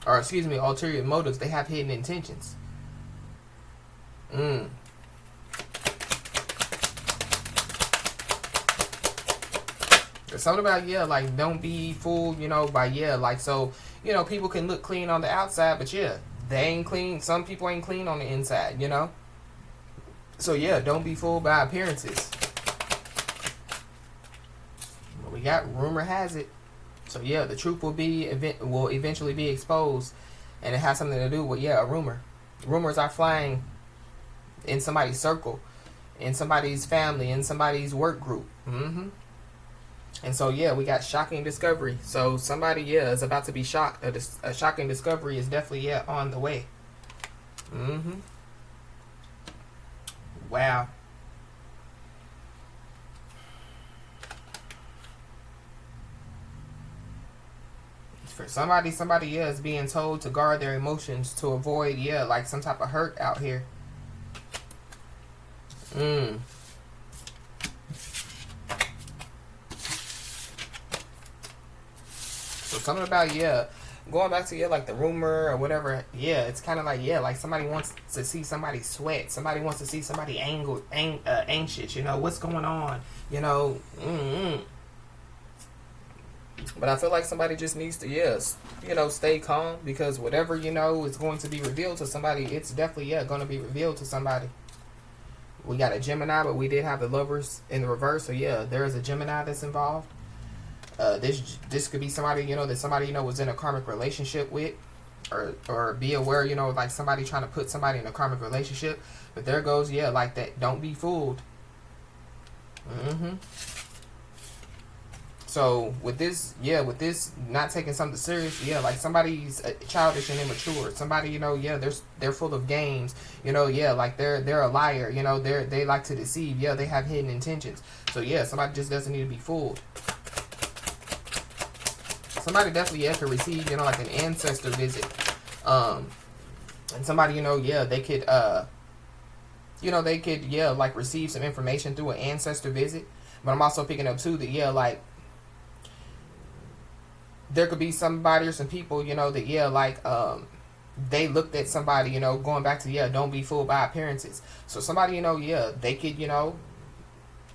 Or excuse me, ulterior motives. They have hidden intentions. There's something about, like, don't be fooled, by, like, so, people can look clean on the outside, but they ain't clean. Some people ain't clean on the inside, So don't be fooled by appearances. But we got rumor has it. So the truth will eventually be exposed, and it has something to do with a rumor. Rumors are flying in somebody's circle, in somebody's family, in somebody's work group. And so we got shocking discovery. So somebody is about to be shocked. A shocking discovery is definitely on the way. Wow. For somebody is being told to guard their emotions to avoid like some type of hurt out here. So something about going back to like the rumor or whatever. It's kind of like like somebody wants to see somebody sweat. Somebody wants to see somebody anxious. What's going on? But I feel like somebody just needs to stay calm, because whatever is going to be revealed to somebody, it's definitely going to be revealed to somebody. We got a Gemini, but we did have the Lovers in the reverse. So there is a Gemini that's involved. This could be somebody that somebody was in a karmic relationship with, or be aware like somebody trying to put somebody in a karmic relationship. But there goes like that. Don't be fooled. So with this not taking something serious, like somebody's childish and immature. Somebody, they're full of games. Like they're a liar. They like to deceive. They have hidden intentions. So somebody just doesn't need to be fooled. Somebody definitely could receive, like an ancestor visit. And somebody, they could like receive some information through an ancestor visit. But I'm also picking up too that like there could be somebody or some people, that like they looked at somebody, going back to don't be fooled by appearances. So somebody, they could,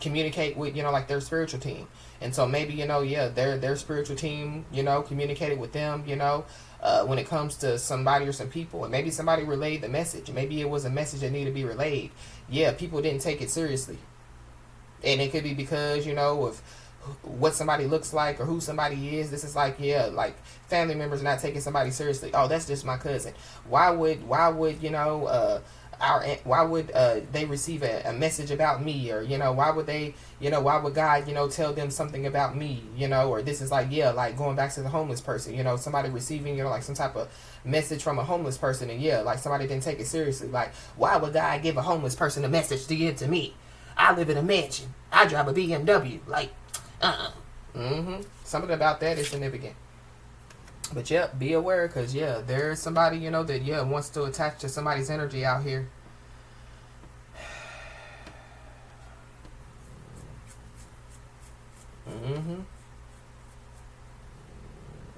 communicate with, like their spiritual team. And so maybe, their spiritual team, communicated with them, when it comes to somebody or some people. And maybe somebody relayed the message. Maybe it was a message that needed to be relayed. People didn't take it seriously. And it could be because, of what somebody looks like or who somebody is. This is like, like family members not taking somebody seriously. Oh, that's just my cousin. Why would why would they receive a message about me? Or why would they, why would God tell them something about me? Or this is like, like going back to the homeless person, somebody receiving like some type of message from a homeless person, and like somebody didn't take it seriously. Like, why would God give a homeless person a message to give to me? I live in a mansion, I drive a BMW. Like, something about that is significant. But yeah, be aware, because yeah, there's somebody, that yeah wants to attach to somebody's energy out here.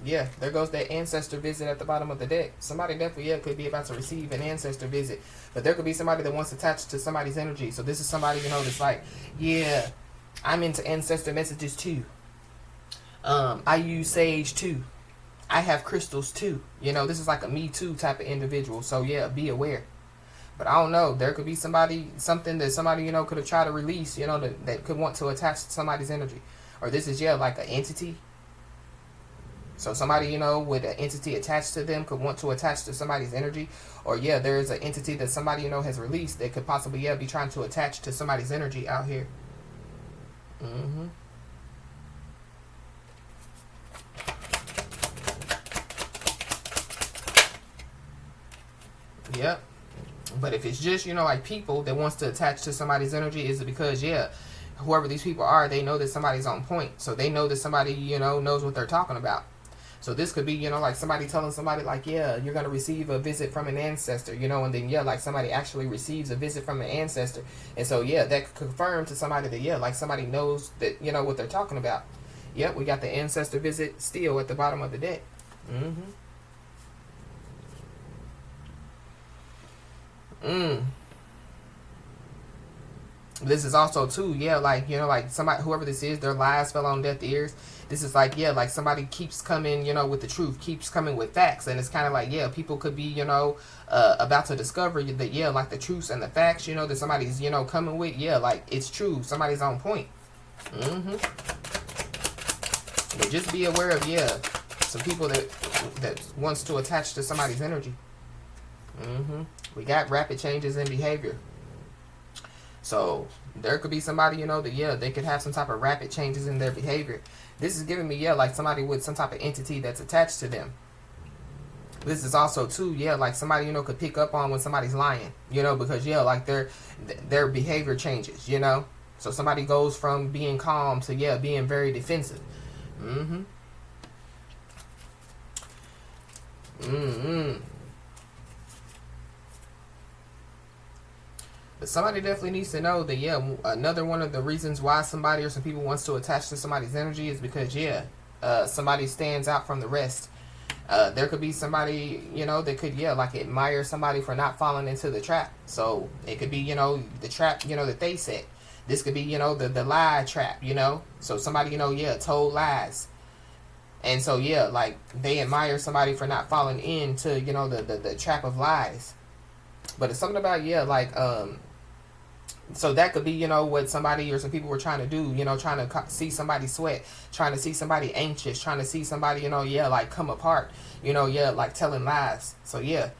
Yeah, there goes that ancestor visit at the bottom of the deck. Somebody definitely, yeah, could be about to receive an ancestor visit. But there could be somebody that wants to attach to somebody's energy. So this is somebody, that's like, yeah, I'm into ancestor messages too. I use sage too. I have crystals too. This is like a me too type of individual. So yeah, be aware. But I don't know. There could be something that somebody, could have tried to release, that could want to attach to somebody's energy. Or this is, yeah, like an entity. So somebody, with an entity attached to them could want to attach to somebody's energy. Or, yeah, there's an entity that somebody, has released that could possibly, yeah, be trying to attach to somebody's energy out here. Yep. But if it's just, like people that wants to attach to somebody's energy, is it because, yeah, whoever these people are, they know that somebody's on point. So they know that somebody, knows what they're talking about. So this could be, like somebody telling somebody like, yeah, you're going to receive a visit from an ancestor, and then, yeah, like somebody actually receives a visit from an ancestor. And so, yeah, that could confirm to somebody that, yeah, like somebody knows that, what they're talking about. Yep, we got the ancestor visit still at the bottom of the deck. This is also too, yeah, like, like somebody, whoever this is, their lies fell on deaf ears. This is like, yeah, like somebody keeps coming, with the truth, keeps coming with facts. And it's kind of like, yeah, people could be, about to discover that, yeah, like the truths and the facts, that somebody's, coming with, yeah, like it's true. Somebody's on point. But just be aware of, yeah, some people that wants to attach to somebody's energy. We got rapid changes in behavior. So there could be somebody, that, yeah, they could have some type of rapid changes in their behavior. This is giving me, yeah, like somebody with some type of entity that's attached to them. This is also too, yeah, like somebody, could pick up on when somebody's lying, because, yeah, like their behavior changes, So somebody goes from being calm to, yeah, being very defensive. But somebody definitely needs to know that, yeah, another one of the reasons why somebody or some people wants to attach to somebody's energy is because, yeah, somebody stands out from the rest. There could be somebody, that could, yeah, like admire somebody for not falling into the trap. So it could be, the trap, that they set. This could be, the lie trap, So somebody, yeah, told lies. And so, yeah, like they admire somebody for not falling into, the trap of lies. But it's something about, yeah, like, so that could be, what somebody or some people were trying to do, trying to see somebody sweat, trying to see somebody anxious, trying to see somebody, yeah, like come apart, yeah, like telling lies. So, yeah,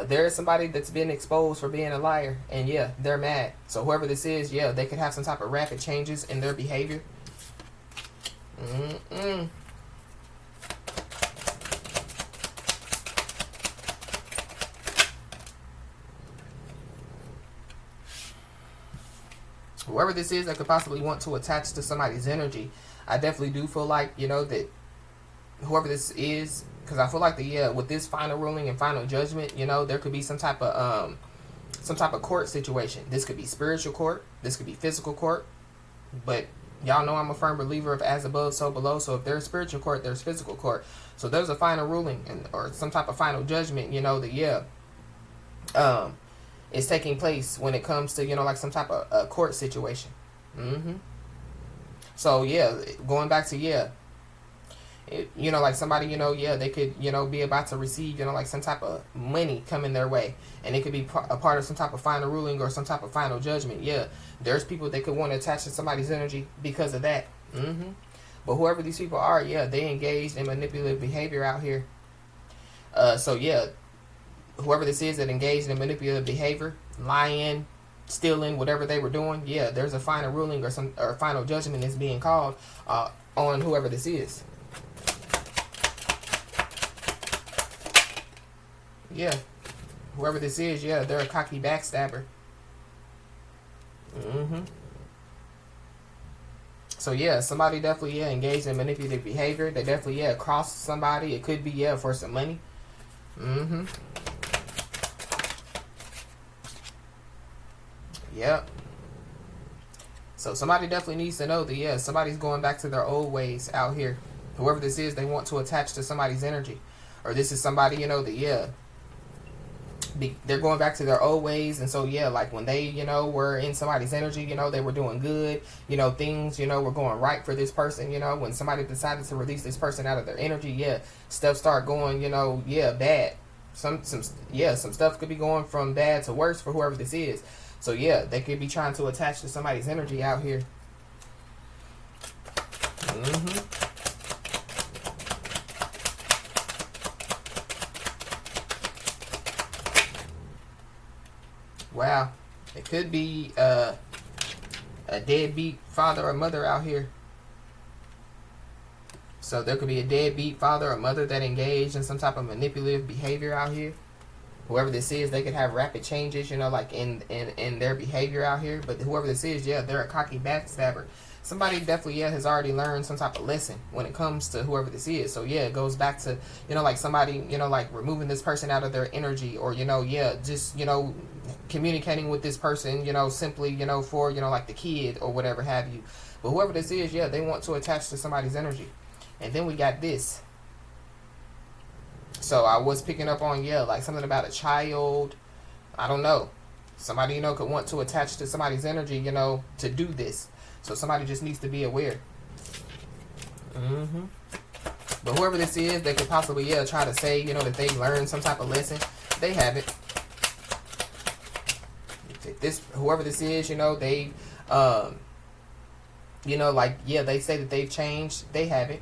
there is somebody that's been exposed for being a liar, and, yeah, they're mad. So whoever this is, yeah, they could have some type of rapid changes in their behavior. Whoever this is that could possibly want to attach to somebody's energy, I definitely do feel like, that whoever this is, because I feel like with this final ruling and final judgment, there could be some type of court situation. This could be spiritual court, this could be physical court, but y'all know I'm a firm believer of as above, so below. So if there's spiritual court, there's physical court. So there's a final ruling or some type of final judgment, that is taking place when it comes to, like some type of court situation. So, yeah, going back to, yeah, like somebody, yeah, they could, be about to receive, like some type of money coming their way. And it could be a part of some type of final ruling or some type of final judgment. Yeah, there's people that could want to attach to somebody's energy because of that. But whoever these people are, yeah, they engaged in manipulative behavior out here. So, yeah, whoever this is that engaged in manipulative behavior, lying, stealing, whatever they were doing, yeah, there's a final ruling or final judgment is being called on whoever this is. Yeah, whoever this is, yeah, they're a cocky backstabber. So yeah, somebody definitely engaged in manipulative behavior. They definitely crossed somebody. It could be for some money. Yep. So somebody definitely needs to know that somebody's going back to their old ways out here. Whoever this is, they want to attach to somebody's energy, or this is somebody that they're going back to their old ways. And so like when they were in somebody's energy, they were doing good, things were going right for this person. When somebody decided to release this person out of their energy, stuff start going bad. Some stuff could be going from bad to worse for whoever this is. So they could be trying to attach to somebody's energy out here. Wow. It could be a deadbeat father or mother out here. So there could be a deadbeat father or mother that engaged in some type of manipulative behavior out here. Whoever this is, they could have rapid changes, like in their behavior out here. But whoever this is, they're a cocky backstabber. Somebody definitely has already learned some type of lesson when it comes to whoever this is. So it goes back to like somebody like removing this person out of their energy, or just communicating with this person simply for like the kid or whatever have you. But whoever this is, they want to attach to somebody's energy. And then we got this. So I was picking up on like something about a child. I don't know. Somebody could want to attach to somebody's energy to do this. So somebody just needs to be aware. But whoever this is, they could possibly try to say that they learned some type of lesson. They haven't. Whoever this is, they they say that they've changed. They haven't.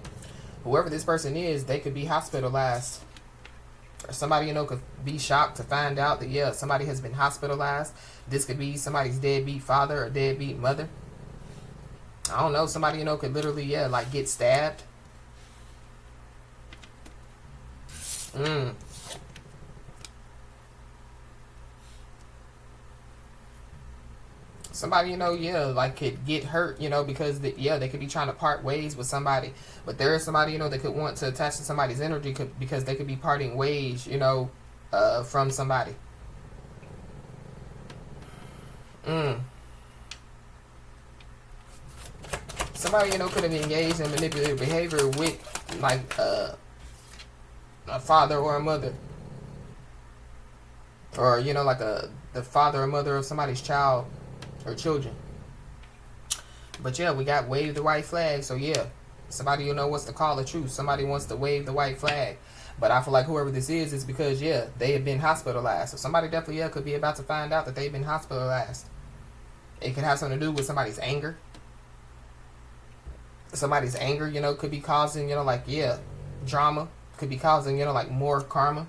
Whoever this person is, they could be hospitalized. Or somebody could be shocked to find out that somebody has been hospitalized. This could be somebody's deadbeat father or deadbeat mother. I don't know. Somebody could literally get stabbed. Somebody could get hurt because they could be trying to part ways with somebody. But there is somebody that could want to attach to somebody's energy because they could be parting ways from somebody. Somebody could have engaged in manipulative behavior with a father or a mother, or the father or mother of somebody's child or children. But we got wave the white flag. So somebody wants to call the truth. Somebody wants to wave the white flag. But I feel like whoever this is because they have been hospitalized. So somebody definitely could be about to find out that they've been hospitalized. It could have something to do with somebody's anger. Somebody's anger could be causing drama. Could be causing more karma.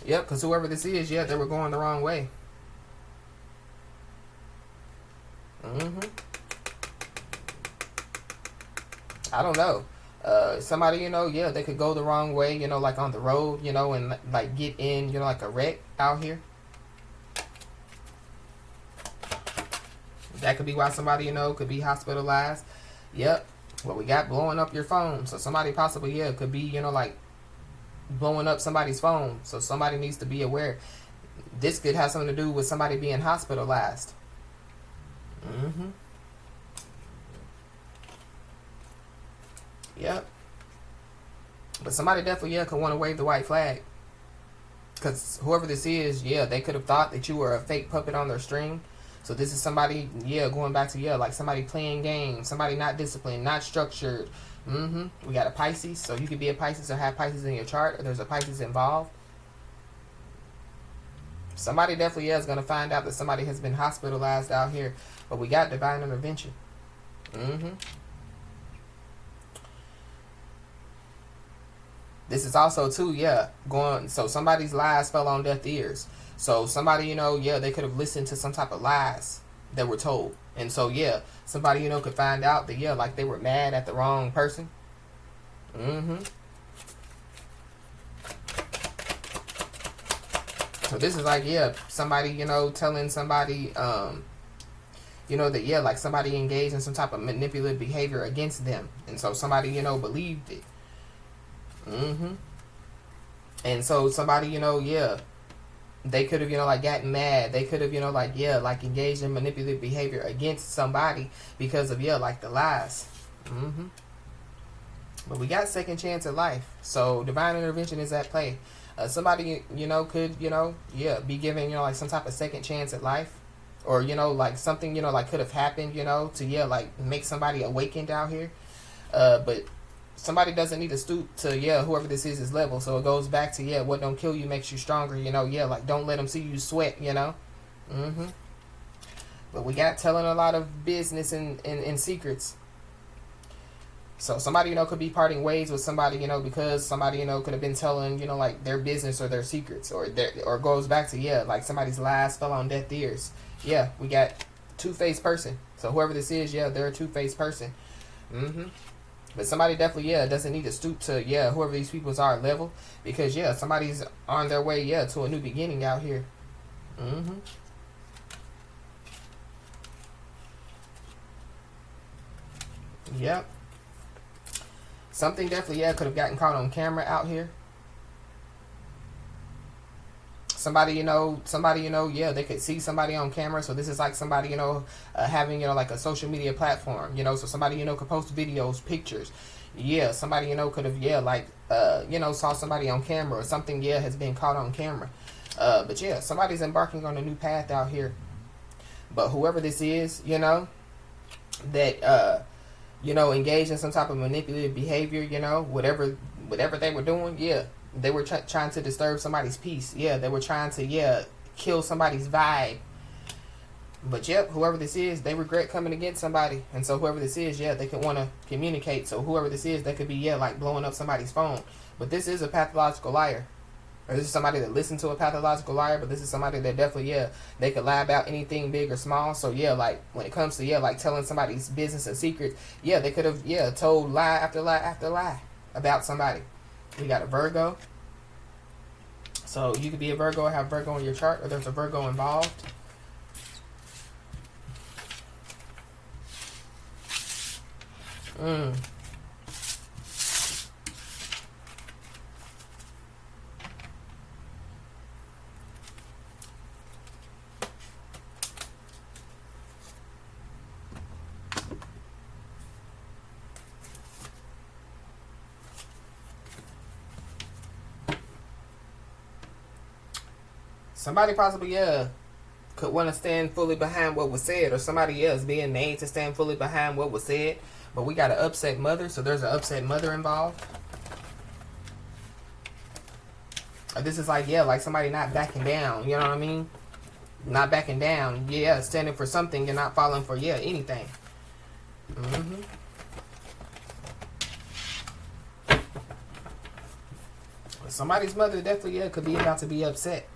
Because whoever this is, they were going the wrong way. I don't know. Somebody, they could go the wrong way, like on the road, and get in, like a wreck out here. That could be why somebody, could be hospitalized. Yep. Well, we got blowing up your phone. So somebody possibly, could be, blowing up somebody's phone. So somebody needs to be aware. This could have something to do with somebody being hospitalized. Yep. But somebody definitely, could want to wave the white flag. Because whoever this is, they could have thought that you were a fake puppet on their string. So this is somebody, going back to, like somebody playing games. Somebody not disciplined, not structured. We got a Pisces. So you could be a Pisces or have Pisces in your chart. Or there's a Pisces involved. Somebody definitely is going to find out that somebody has been hospitalized out here. But we got divine intervention. This is also too, going. So somebody's lies fell on deaf ears. So somebody, they could have listened to some type of lies that were told. And so, somebody, could find out that, like they were mad at the wrong person. So this is like, somebody, telling somebody, you know, that, yeah, like somebody engaged in some type of manipulative behavior against them. And so somebody, you know, believed it. And so somebody, you know, yeah, they could have, you know, like gotten mad. They could have, you know, like, yeah, like engaged in manipulative behavior against somebody because of, yeah, like the lies. But we got second chance at life. So divine intervention is at play. Somebody, you know, could, you know, yeah, be given, you know, like some type of second chance at life. Or, you know, like something, you know, like could have happened, you know, to, yeah, like make somebody awakened out here. But somebody doesn't need to stoop to, yeah, whoever this is level. So it goes back to, yeah, what don't kill you makes you stronger, you know, yeah, like don't let them see you sweat, you know. But we got telling a lot of business and secrets. So somebody, you know, could be parting ways with somebody, you know, because somebody, you know, could have been telling, you know, like their business or their secrets, or goes back to, yeah, like somebody's lies fell on deaf ears. Yeah, we got two-faced person. So whoever this is, yeah, they're a two-faced person. But somebody definitely, yeah, doesn't need to stoop to, yeah, whoever these people's are level, because, yeah, somebody's on their way, yeah, to a new beginning out here. Yep. Something definitely, yeah, could have gotten caught on camera out here. Somebody, you know, yeah, they could see somebody on camera. So this is like somebody, you know, having, you know, like a social media platform, you know, so somebody, you know, could post videos, pictures. Yeah, somebody, you know, could have, yeah, like, you know, saw somebody on camera or something, yeah, has been caught on camera. But yeah, somebody's embarking on a new path out here. But whoever this is, you know, that, you know, engaged in some type of manipulative behavior, you know, whatever they were doing, yeah, they were trying to disturb somebody's peace. Yeah, they were trying to, yeah, kill somebody's vibe. But yep, whoever this is, they regret coming against somebody. And so whoever this is, yeah, they could want to communicate. So whoever this is, they could be, yeah, like blowing up somebody's phone. But this is a pathological liar. Or this is somebody that listened to a pathological liar, but this is somebody that definitely, yeah, they could lie about anything big or small. So yeah, like when it comes to, yeah, like telling somebody's business and secrets, yeah, they could have, yeah, told lie after lie after lie about somebody. We got a Virgo. So you could be a Virgo or have Virgo in your chart, or there's a Virgo involved. Somebody possibly, yeah, could want to stand fully behind what was said, or somebody else being made to stand fully behind what was said. But we got an upset mother, so there's an upset mother involved. This is like, yeah, like somebody not backing down, you know what I mean? Not backing down, yeah, standing for something and not falling for, yeah, anything. Somebody's mother definitely, yeah, could be about to be upset.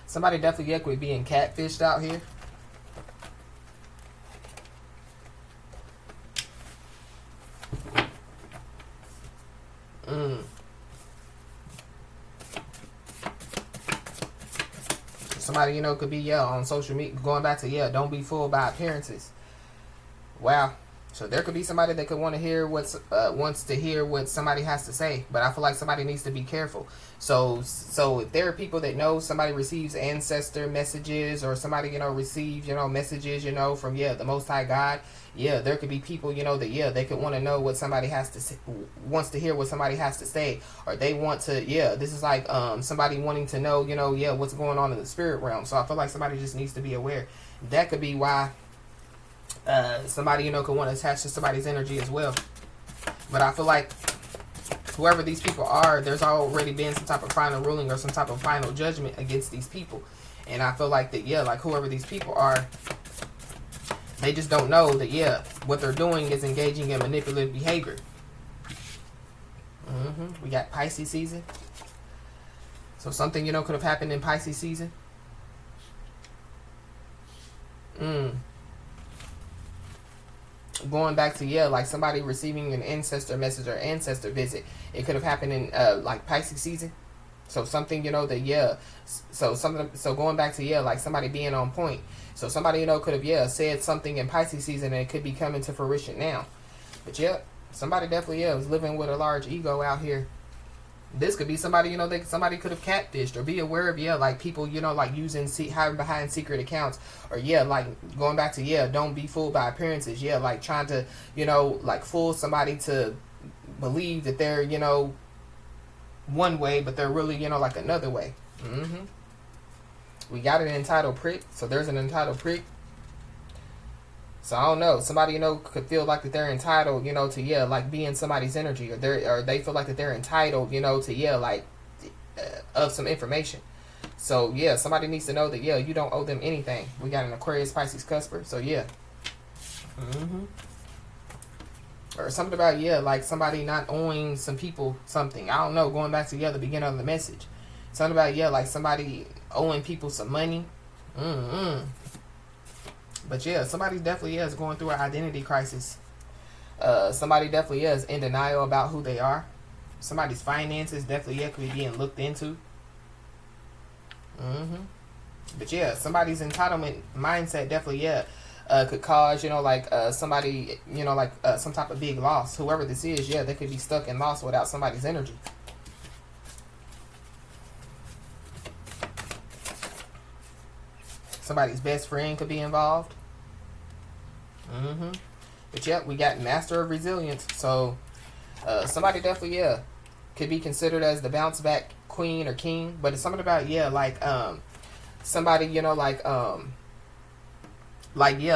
Somebody definitely, yeah, could be being catfished out here. Somebody, you know, could be, yeah, on social media, going back to, yeah, don't be fooled by appearances. Wow. So there could be somebody that could want to hear wants to hear what somebody has to say, but I feel like somebody needs to be careful. So if there are people that know somebody receives ancestor messages, or somebody, you know, receives, you know, messages, you know, from, yeah, the Most High God, yeah, there could be people, you know, that, yeah, they could want to know what somebody has to say, wants to hear what somebody has to say, or they want to, yeah, this is like somebody wanting to know, you know, yeah, what's going on in the spirit realm. So I feel like somebody just needs to be aware. That could be why somebody, you know, could want to attach to somebody's energy as well. But I feel like whoever these people are, there's already been some type of final ruling or some type of final judgment against these people. And I feel like that, yeah, like whoever these people are, they just don't know that, yeah, what they're doing is engaging in manipulative behavior. We got Pisces season. So something, you know, could have happened in Pisces season. Going back to, yeah, like somebody receiving an ancestor message or ancestor visit. It could have happened in like Pisces season. So something, that, yeah. So going back to, yeah, like somebody being on point. So somebody, could have, yeah, said something in Pisces season and it could be coming to fruition now. But yeah, somebody definitely, yeah, was living with a large ego out here. This could be somebody, somebody could have catfished, or be aware of, yeah, like people, like using, hiding behind secret accounts, or, yeah, like going back to, yeah, don't be fooled by appearances. Yeah, like trying to, like fool somebody to believe that they're, one way, but they're really, like another way. We got an entitled prick, so there's an entitled prick. So I don't know. Somebody, could feel like that they're entitled, to, yeah, like be in somebody's energy, or they feel like that they're entitled, to, yeah, like of some information. So yeah, somebody needs to know that, yeah, you don't owe them anything. We got an Aquarius, Pisces, Cusper. So yeah. Or something about, yeah, like somebody not owing some people something. I don't know. Going back to, yeah, the beginning of the message. Something about, yeah, like somebody owing people some money. But yeah, somebody definitely is going through an identity crisis. Somebody definitely is in denial about who they are. Somebody's finances definitely, yeah, could be being looked into. But yeah, somebody's entitlement mindset definitely, yeah, could cause, somebody, some type of big loss. Whoever this is, yeah, they could be stuck in loss without somebody's energy. Somebody's best friend could be involved. But yeah, we got Master of Resilience. So somebody definitely, yeah, could be considered as the bounce back queen or king. But it's something about, yeah, like somebody, yeah,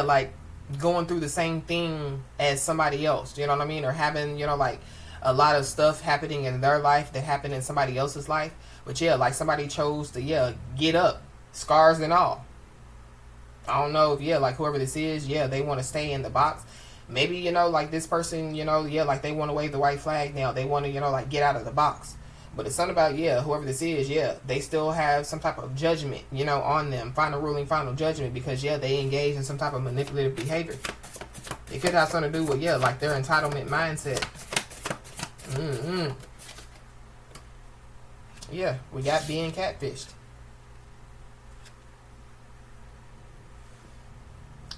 like going through the same thing as somebody else. You know what I mean? Or having, like a lot of stuff happening in their life that happened in somebody else's life. But yeah, like somebody chose to, yeah, get up, scars and all. I don't know if, yeah, like whoever this is, yeah, they want to stay in the box. Maybe, like this person, yeah, like they want to wave the white flag now. They want to, like get out of the box. But it's something about, yeah, whoever this is, yeah, they still have some type of judgment, on them. Final ruling, final judgment, because, yeah, they engage in some type of manipulative behavior. It could have something to do with, yeah, like their entitlement mindset. Yeah, we got being catfished.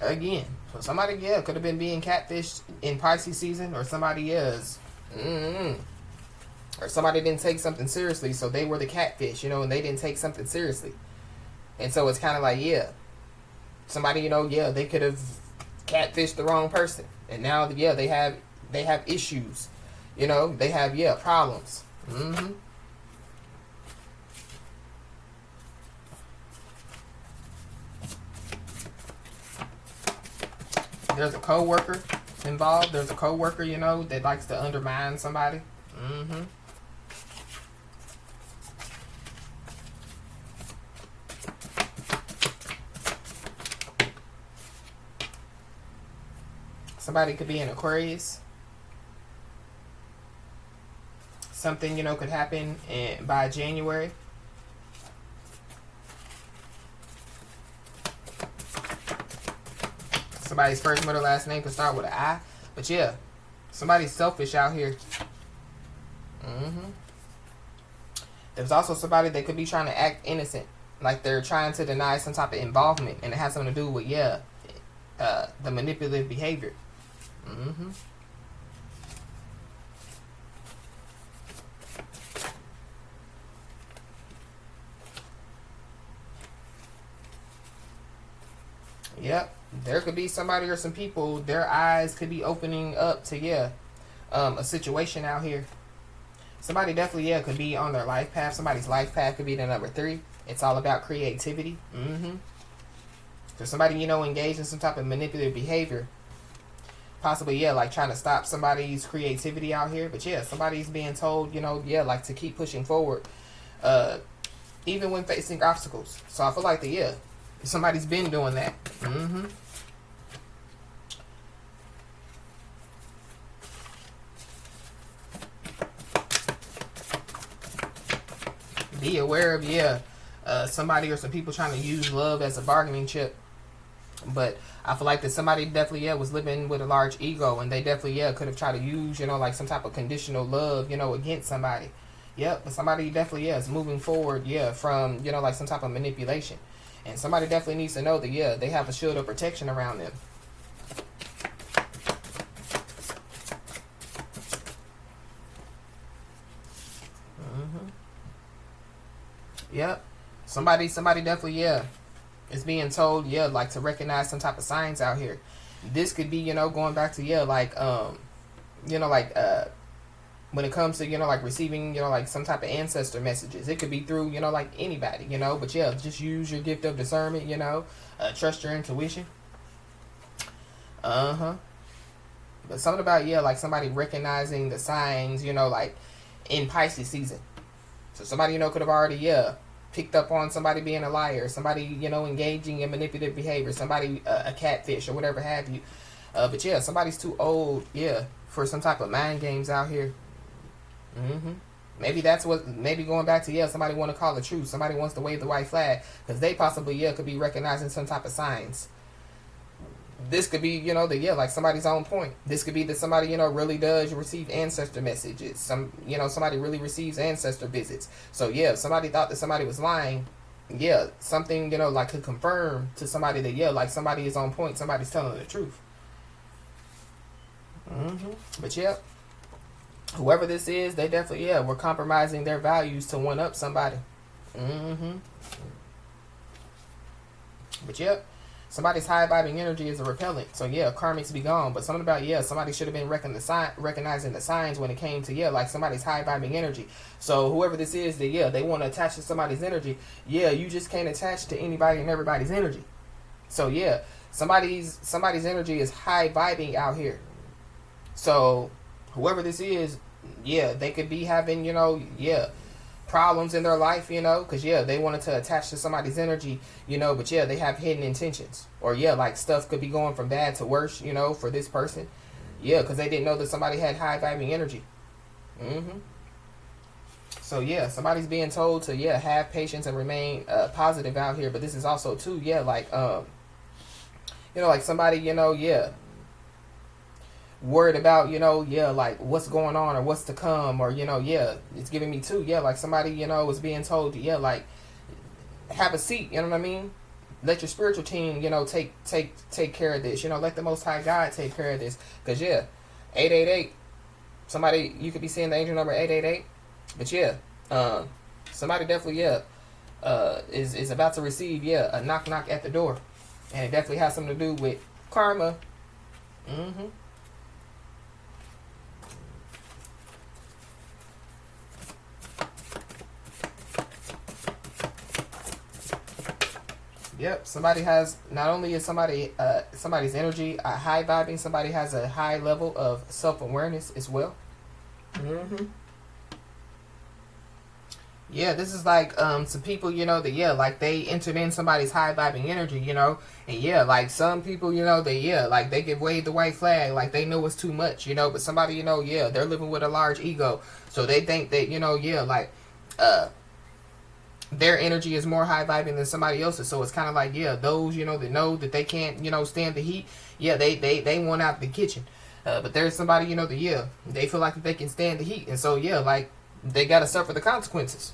Again, so somebody, yeah, could have been being catfished in Pisces season, or somebody is. Or somebody didn't take something seriously, so they were the catfish, and they didn't take something seriously. And so it's kind of like, yeah, somebody, yeah, they could have catfished the wrong person. And now, yeah, they have issues. They have, yeah, problems. There's a co-worker involved. There's a co-worker, that likes to undermine somebody. Somebody could be an Aquarius. Something, could happen by January. Somebody's first, middle, last name could start with an I. But yeah, somebody's selfish out here. There's also somebody that could be trying to act innocent. Like they're trying to deny some type of involvement. And it has something to do with, yeah, the manipulative behavior. Yep. There could be somebody or some people, their eyes could be opening up to, yeah, a situation out here. Somebody definitely, yeah, could be on their life path. Somebody's life path could be the number 3. It's all about creativity. So somebody, engaged in some type of manipulative behavior. Possibly, yeah, like trying to stop somebody's creativity out here. But yeah, somebody's being told, yeah, like to keep pushing forward. Even when facing obstacles. So I feel like yeah, somebody's been doing that. Be aware of, yeah, somebody or some people trying to use love as a bargaining chip. But I feel like that somebody definitely, yeah, was living with a large ego, and they definitely, yeah, could have tried to use, like some type of conditional love, against somebody. Yep, but somebody definitely, yeah, is moving forward, yeah, from, you know, like some type of manipulation. And somebody definitely needs to know that, yeah, they have a shield of protection around them. Yep. Somebody definitely, yeah, is being told, yeah, like to recognize some type of signs out here. This could be, you know, going back to, yeah, like, you know, like, when it comes to, you know, like receiving, you know, like some type of ancestor messages. It could be through, you know, like anybody, you know, but yeah, just use your gift of discernment, you know, trust your intuition. Uh-huh. But something about, yeah, like somebody recognizing the signs, you know, like in Pisces season. So somebody, you know, could have already, yeah, picked up on somebody being a liar, somebody, you know, engaging in manipulative behavior, somebody, a catfish or whatever have you. But yeah, somebody's too old, yeah, for some type of mind games out here. Maybe that's what, maybe going back to, yeah, somebody want to call the truth. Somebody wants to wave the white flag because they possibly, yeah, could be recognizing some type of signs. This could be, you know, yeah, like somebody's on point. This could be that somebody, you know, really does receive ancestor messages. You know, somebody really receives ancestor visits. So yeah, if somebody thought that somebody was lying, yeah, something, you know, like could confirm to somebody that, yeah, like somebody is on point. Somebody's telling the truth. But yeah, whoever this is, they definitely, yeah, were compromising their values to one up somebody. But yep, somebody's high vibing energy is a repellent. So yeah, karmics be gone. But something about, yeah, somebody should have been recognizing the signs when it came to, yeah, like somebody's high vibing energy. So whoever this is, that, yeah, they want to attach to somebody's energy. Yeah, you just can't attach to anybody and everybody's energy. So yeah, somebody's energy is high vibing out here. So whoever this is, yeah, they could be having, you know, yeah, problems in their life, you know, because, yeah, they wanted to attach to somebody's energy, you know, but, yeah, they have hidden intentions. Or, yeah, like stuff could be going from bad to worse, you know, for this person. Yeah, because they didn't know that somebody had high vibing energy. So, yeah, somebody's being told to, yeah, have patience and remain positive out here. But this is also, too, yeah, like, you know, like somebody, you know, yeah, worried about, you know, yeah, like what's going on or what's to come, or, you know, yeah, it's giving me too, yeah, like somebody, you know, is being told to, yeah, like have a seat, you know what I mean? Let your spiritual team, you know, take care of this, you know, let the Most High God take care of this, because yeah, 888, somebody, you could be seeing the angel number 888, but yeah, somebody definitely, yeah, is about to receive, yeah, a knock at the door, and it definitely has something to do with karma. Yep, somebody has, not only is somebody's energy high vibing, somebody has a high level of self-awareness as well. Yeah, this is like some people, you know, that, yeah, like they entered in somebody's high vibing energy, you know, and yeah, like some people, you know, they, yeah, like they can wave the white flag, like they know it's too much, you know, but somebody, you know, yeah, they're living with a large ego, so they think that, you know, yeah, like their energy is more high vibing than somebody else's. So it's kind of like, yeah, those, you know that they can't, you know, stand the heat, yeah, they want out the kitchen. But there's somebody, you know, that, yeah, they feel like they can stand the heat, and so yeah, like they gotta suffer the consequences.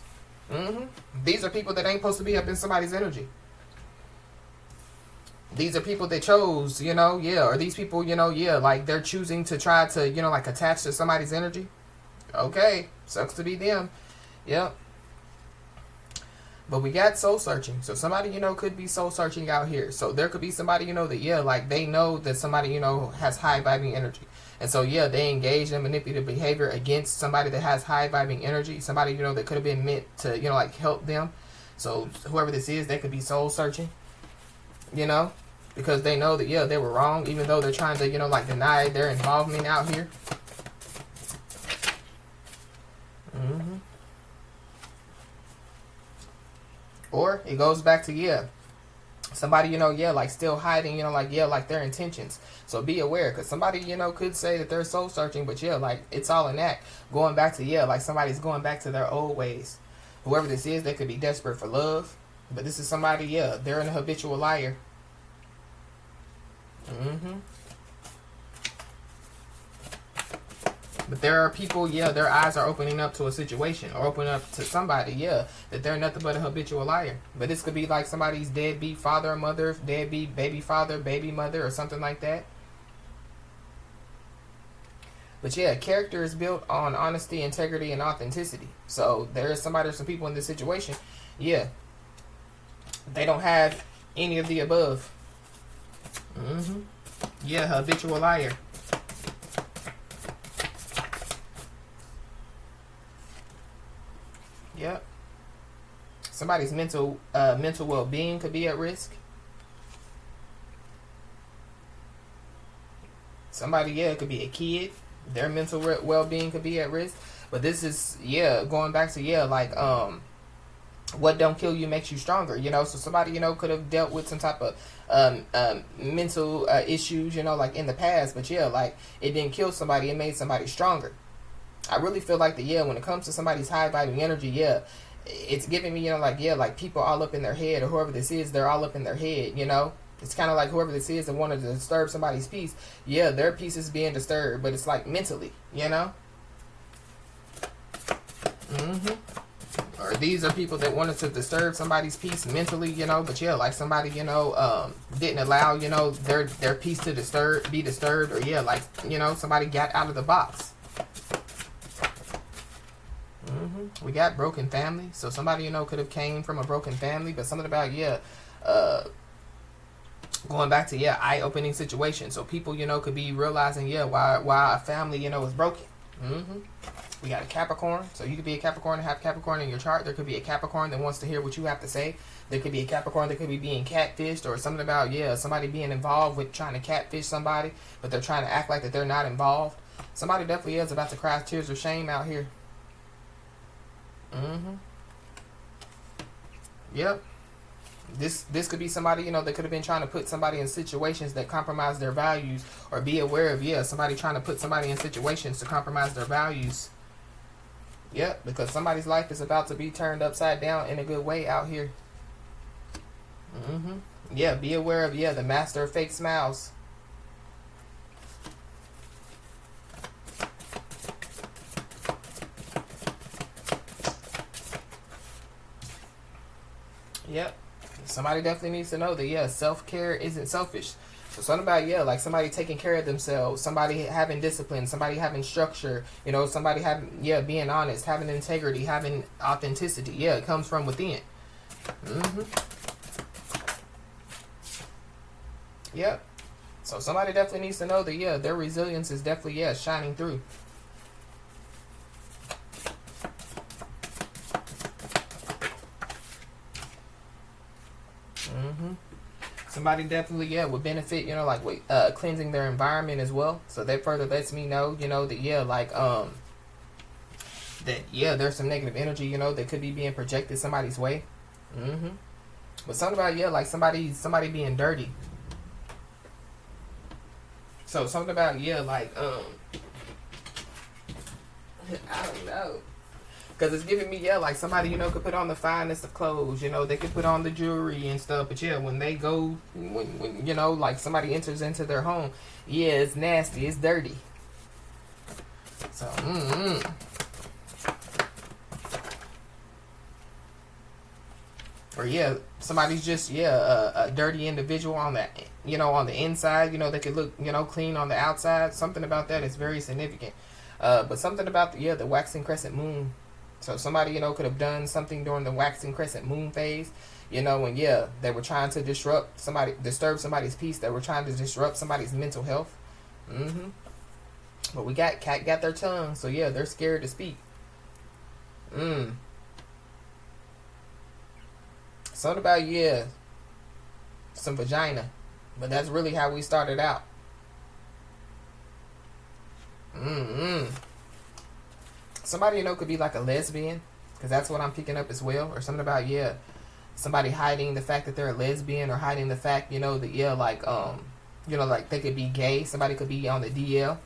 These are people that ain't supposed to be up in somebody's energy. These are people that chose, you know, yeah, or these people, you know, yeah, like they're choosing to try to, you know, like attach to somebody's energy. Okay, sucks to be them. Yep. But we got soul searching. So somebody, you know, could be soul searching out here. So there could be somebody, you know, that, yeah, like they know that somebody, you know, has high vibing energy. And so, yeah, they engage in manipulative behavior against somebody that has high vibing energy. Somebody, you know, that could have been meant to, you know, like help them. So whoever this is, they could be soul searching, you know, because they know that, yeah, they were wrong, even though they're trying to, you know, like deny their involvement out here. Or it goes back to, yeah, somebody, you know, yeah, like still hiding, you know, like, yeah, like their intentions. So be aware, because somebody, you know, could say that they're soul searching, but yeah, like it's all an act. Going back to, yeah, like somebody's going back to their old ways. Whoever this is, they could be desperate for love, but this is somebody, yeah, they're an habitual liar. But there are people, yeah, their eyes are opening up to a situation or opening up to somebody, yeah, that they're nothing but a habitual liar. But this could be like somebody's deadbeat father or mother, deadbeat baby father, baby mother, or something like that. But yeah, character is built on honesty, integrity, and authenticity. So there is somebody or some people in this situation, yeah, they don't have any of the above. Yeah, habitual liar. Yep. Somebody's mental well-being could be at risk. Somebody, yeah, it could be a kid. Their mental well-being could be at risk. But this is, yeah, going back to, yeah, like, what don't kill you makes you stronger, you know? So somebody, you know, could have dealt with some type of mental issues, you know, like in the past. But, yeah, like, it didn't kill somebody. It made somebody stronger. I really feel like yeah, when it comes to somebody's high vibing energy, yeah, it's giving me, you know, like, yeah, like people all up in their head, or whoever this is, they're all up in their head, you know? It's kind of like whoever this is that wanted to disturb somebody's peace, yeah, their peace is being disturbed, but it's like mentally, you know? Or these are people that wanted to disturb somebody's peace mentally, you know, but yeah, like somebody, you know, didn't allow, you know, their peace to be disturbed, or yeah, like, you know, somebody got out of the box. We got broken family. So somebody, you know, could have came from a broken family, but something about, yeah, going back to, yeah, eye-opening situation. So people, you know, could be realizing, yeah, why a family, you know, is broken. We got a Capricorn. So you could be a Capricorn and have Capricorn in your chart. There could be a Capricorn that wants to hear what you have to say. There could be a Capricorn that could be being catfished, or something about, yeah, somebody being involved with trying to catfish somebody, but they're trying to act like that they're not involved. Somebody definitely is about to cry tears of shame out here. Yep. This could be somebody, you know, that could have been trying to put somebody in situations that compromise their values, or be aware of, yeah, somebody trying to put somebody in situations to compromise their values. Yep, because somebody's life is about to be turned upside down in a good way out here. Yeah, be aware of, yeah, the master of fake smiles. Yep. Somebody definitely needs to know that, yeah, self-care isn't selfish. So something about, yeah, like somebody taking care of themselves, somebody having discipline, somebody having structure, you know, somebody having, yeah, being honest, having integrity, having authenticity. Yeah, it comes from within. Yep. So somebody definitely needs to know that, yeah, their resilience is definitely, yeah, shining through. Somebody definitely, yeah, would benefit, you know, like with cleansing their environment as well. So that further lets me know, you know, that, yeah, like that, yeah, there's some negative energy, you know, that could be being projected somebody's way. But something about, yeah, like somebody being dirty. So something about, yeah, like I don't know. Because it's giving me, yeah, like somebody, you know, could put on the finest of clothes, you know, they could put on the jewelry and stuff. But yeah, when they go, when you know, like somebody enters into their home, yeah, it's nasty, it's dirty. So, Or yeah, somebody's just, yeah, a dirty individual on the, you know, on the inside, you know, they could look, you know, clean on the outside. Something about that is very significant. But something about, the waxing crescent moon. So somebody, you know, could have done something during the waxing crescent moon phase, you know, and yeah, they were trying to disturb somebody's peace. They were trying to disrupt somebody's mental health. But we got their tongue, so yeah, they're scared to speak. Something about, yeah, some vagina. But that's really how we started out. Somebody, you know, could be like a lesbian, because that's what I'm picking up as well. Or something about, yeah, somebody hiding the fact that they're a lesbian, or hiding the fact, you know, that, yeah, like, you know, like they could be gay. Somebody could be on the DL.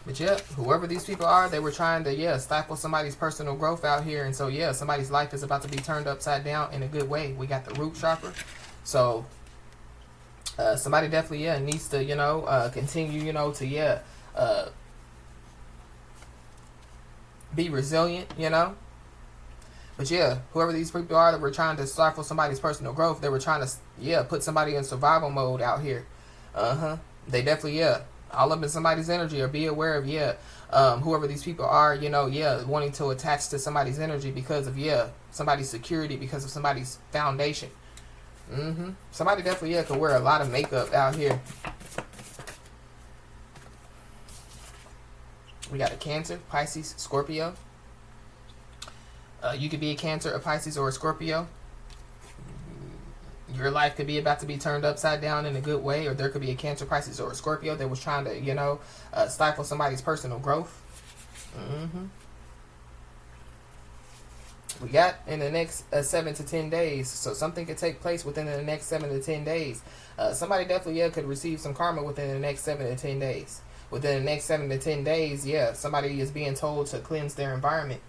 But yeah, whoever these people are, they were trying to, yeah, stifle somebody's personal growth out here. And so, yeah, somebody's life is about to be turned upside down in a good way. We got the root chakra. So Somebody definitely, yeah, needs to, continue, to, uh, be resilient, But yeah, whoever these people are that were trying to stifle somebody's personal growth, they were trying to, yeah, put somebody in survival mode out here. They definitely, yeah, all up in somebody's energy, or be aware of, yeah, whoever these people are, yeah, wanting to attach to somebody's energy because of, yeah, somebody's security, because of somebody's foundation. Somebody definitely, yeah, could wear a lot of makeup out here. We got a Cancer, Pisces, Scorpio. You could be a Cancer, a Pisces, or a Scorpio. Your life could be about to be turned upside down in a good way, or there could be a Cancer, Pisces, or a Scorpio that was trying to, stifle somebody's personal growth. We got in the next 7 to 10 days, so something could take place within the next 7 to 10 days. Somebody definitely, yeah, could receive some karma within the next 7 to 10 days. Within the next 7 to 10 days, yeah, somebody is being told to cleanse their environment.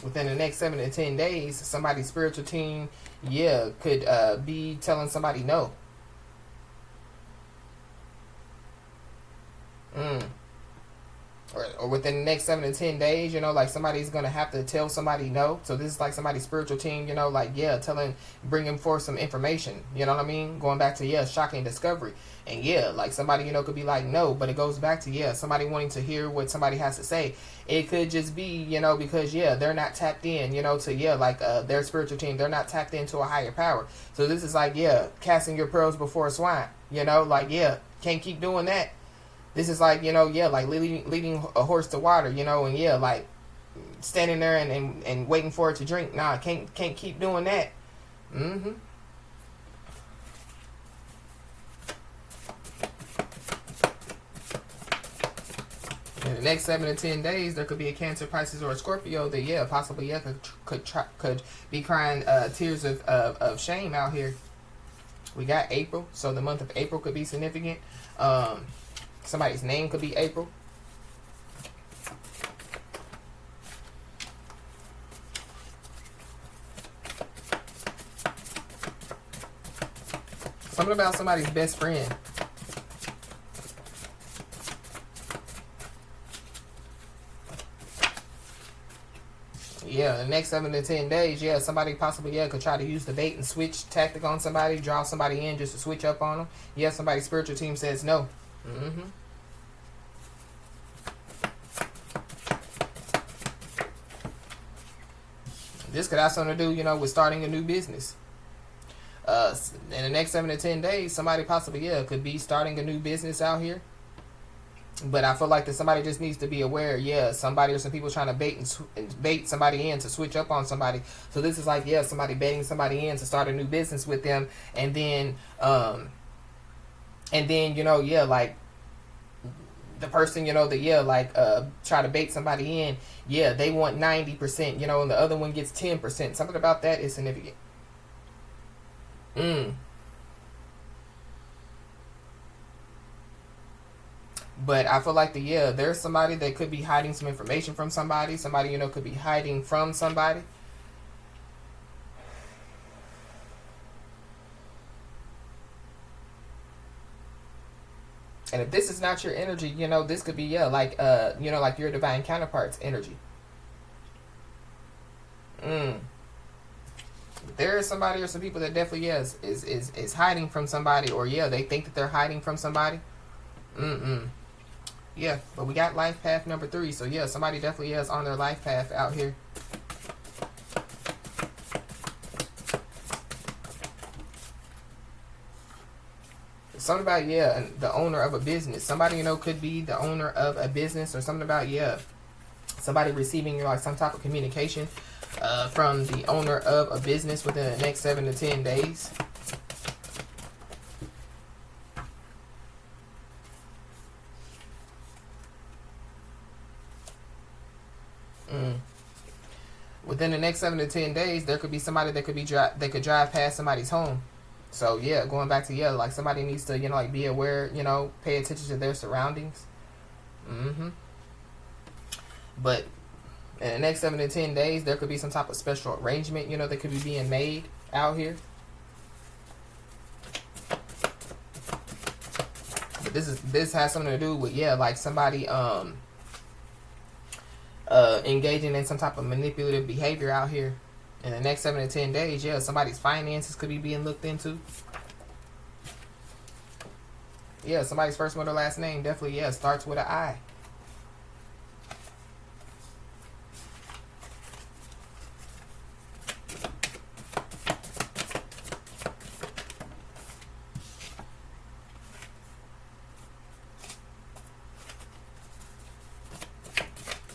Within the next 7 to 10 days, somebody's spiritual team, yeah, could be telling somebody no. Or within the next 7 to 10 days, like somebody's going to have to tell somebody no. So this is like somebody's spiritual team, like, yeah, bringing forth some information, you know what I mean? Going back to, yeah, shocking discovery. And yeah, like somebody, could be like, no, but it goes back to, yeah, somebody wanting to hear what somebody has to say. It could just be, because, yeah, they're not tapped in, to, yeah, like their spiritual team, they're not tapped into a higher power. So this is like, yeah, casting your pearls before swine, like, yeah, can't keep doing that. This is like, yeah, like leading a horse to water, and yeah, like standing there and waiting for it to drink. Nah, can't keep doing that. In the next 7 to 10 days, there could be a Cancer, Pisces, or a Scorpio that, yeah, possibly, yeah, could be crying tears of shame out here. We got April, so the month of April could be significant. Somebody's name could be April. Something about somebody's best friend. Yeah, the next 7 to 10 days, yeah, somebody possibly, yeah, could try to use the bait and switch tactic on somebody, draw somebody in just to switch up on them. Yeah, somebody's spiritual team says no. This could have something to do, with starting a new business. In the next 7 to 10 days, somebody possibly, yeah, could be starting a new business out here. But I feel like that somebody just needs to be aware, yeah, somebody or some people trying to bait somebody in to switch up on somebody. So this is like, yeah, somebody baiting somebody in to start a new business with them, and then yeah, like the person, that, yeah, like try to bait somebody in, yeah, they want 90%, and the other one gets 10%. Something about that is significant. But I feel like there's somebody that could be hiding some information from somebody. Somebody, could be hiding from somebody. And if this is not your energy, this could be, yeah, like, like your divine counterpart's energy. There is somebody or some people that definitely, yes, is hiding from somebody, or, yeah, they think that they're hiding from somebody. Yeah, but we got life path number 3. So, yeah, somebody definitely is on their life path out here. Something about, yeah, the owner of a business. Somebody, could be the owner of a business, or something about, yeah, somebody receiving, like, some type of communication from the owner of a business within the next 7 to 10 days. Within the next 7 to 10 days, there could be somebody that could drive past somebody's home. So, yeah, going back to, yeah, like somebody needs to, like be aware, pay attention to their surroundings. But In the next 7 to 10 days, there could be some type of special arrangement, you know, that could be being made out here. But this has something to do with, yeah, like somebody engaging in some type of manipulative behavior out here. In the next 7 to 10 days, yeah, somebody's finances could be being looked into. Yeah, somebody's first, middle, last name definitely, yeah, starts with an I.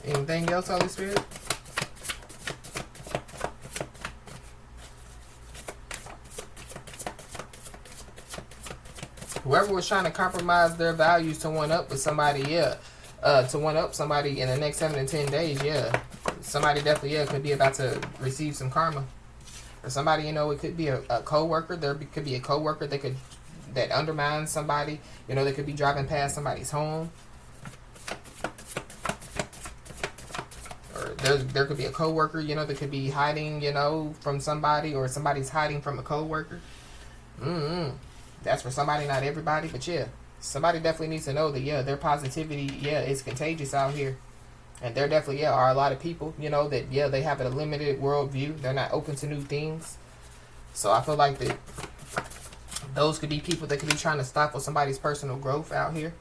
Anything else, Holy Spirit? Whoever was trying to compromise their values to one up with somebody, yeah, to one up somebody in the next 7 to 10 days, yeah, somebody definitely, yeah, could be about to receive some karma. Or somebody, you know, it could be a co-worker. Could be a co-worker that undermines somebody. You know, they could be driving past somebody's home. Or there could be a co-worker, you know, that could be hiding, you know, from somebody, or somebody's hiding from a co-worker. That's for somebody, not everybody, but yeah, somebody definitely needs to know that, yeah, their positivity, yeah, is contagious out here. And there definitely, yeah, are a lot of people, you know, that, yeah, they have a limited worldview. They're not open to new things. So I feel like that those could be people that could be trying to stifle somebody's personal growth out here.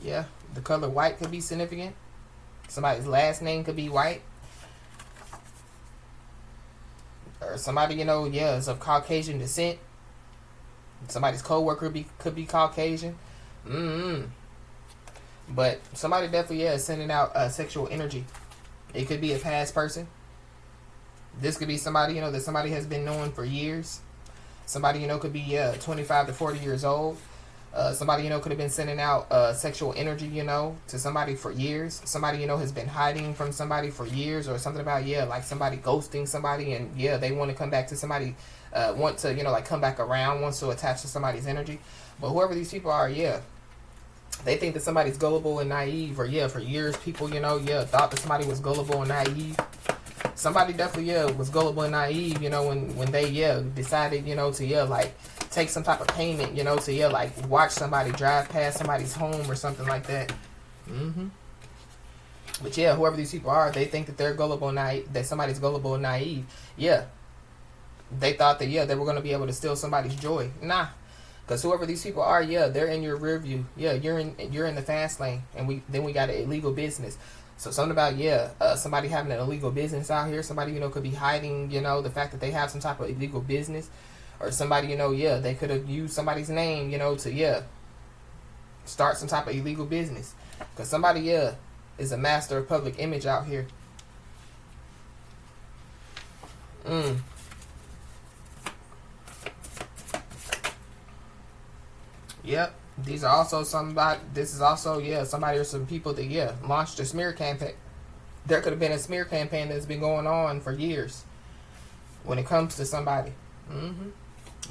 Yeah, the color white could be significant. Somebody's last name could be white. Or somebody, you know, yeah, is of Caucasian descent. Somebody's co-worker could be Caucasian. But somebody definitely, yeah, is sending out sexual energy. It could be a past person. This could be somebody, you know, that somebody has been knowing for years. Somebody, you know, could be 25 to 40 years old. Somebody, you know, could have been sending out sexual energy, you know, to somebody for years. Somebody, you know, has been hiding from somebody for years, or something about, yeah, like somebody ghosting somebody, and yeah, they want to come back to somebody, want to, you know, like come back around, wants to attach to somebody's energy. But whoever these people are, yeah, they think that somebody's gullible and naive, or yeah, for years people, you know, yeah, thought that somebody was gullible and naive. Somebody definitely, yeah, was gullible and naive, you know, when they, yeah, decided, you know, to, yeah, like take some type of payment, you know, to, yeah, like watch somebody drive past somebody's home or something like that. But yeah, whoever these people are, they think that they're gullible and naive, that somebody's gullible and naive. Yeah, they thought that, yeah, they were going to be able to steal somebody's joy. Nah, because whoever these people are, yeah, they're in your rear view. Yeah, you're in the fast lane, and we got an illegal business. So something about, yeah, somebody having an illegal business out here. Somebody, you know, could be hiding, you know, the fact that they have some type of illegal business. Or somebody, you know, yeah, they could have used somebody's name, you know, to, yeah, start some type of illegal business. Because somebody, yeah, is a master of public image out here. Yep. These are also somebody, this is also, yeah, somebody or some people that, yeah, launched a smear campaign. There could have been a smear campaign that's been going on for years when it comes to somebody.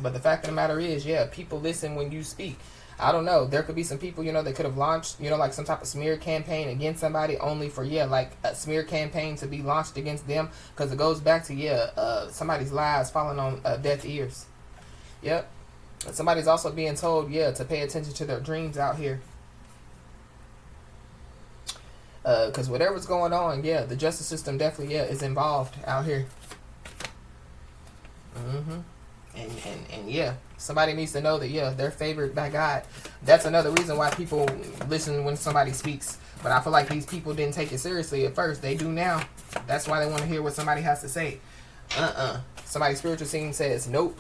But the fact of the matter is, yeah, people listen when you speak. I don't know. There could be some people, you know, that could have launched, you know, like some type of smear campaign against somebody, only for, yeah, like a smear campaign to be launched against them. Because it goes back to, yeah, somebody's lies falling on deaf ears. Yep. Somebody's also being told, yeah, to pay attention to their dreams out here. Because whatever's going on, yeah, the justice system definitely, yeah, is involved out here. And yeah, somebody needs to know that, yeah, they're favored by God. That's another reason why people listen when somebody speaks. But I feel like these people didn't take it seriously at first. They do now. That's why they want to hear what somebody has to say. Somebody's spiritual scene says, nope.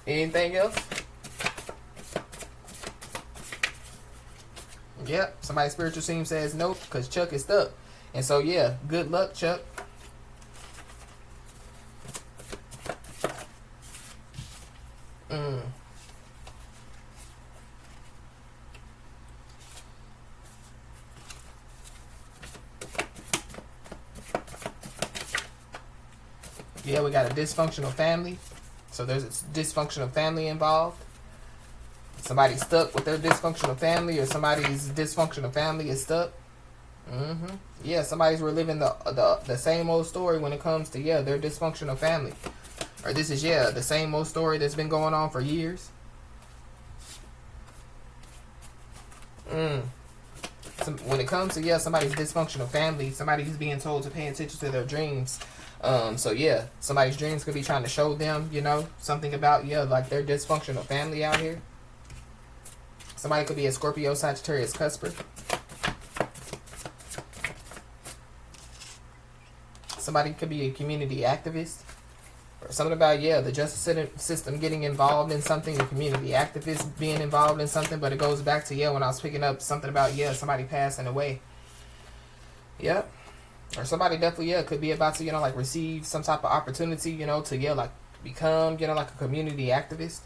Anything else? Yep, somebody's spiritual team says nope, because Chuck is stuck. And so, yeah, good luck, Chuck. Yeah, we got a dysfunctional family. So there's a dysfunctional family involved. Somebody's stuck with their dysfunctional family, or somebody's dysfunctional family is stuck. Yeah, somebody's reliving the same old story when it comes to, yeah, their dysfunctional family. Or this is, yeah, the same old story that's been going on for years. So when it comes to, yeah, somebody's dysfunctional family, somebody's being told to pay attention to their dreams. So yeah, somebody's dreams could be trying to show them, you know, something about, yeah, like their dysfunctional family out here. Somebody could be a Scorpio, Sagittarius, Cusper. Somebody could be a community activist. Or something about, yeah, the justice system getting involved in something, the community activists being involved in something. But it goes back to, yeah, when I was picking up something about, yeah, somebody passing away. Yep. Or somebody definitely, yeah, could be about to, you know, like receive some type of opportunity, you know, to, yeah, like become, you know, like a community activist.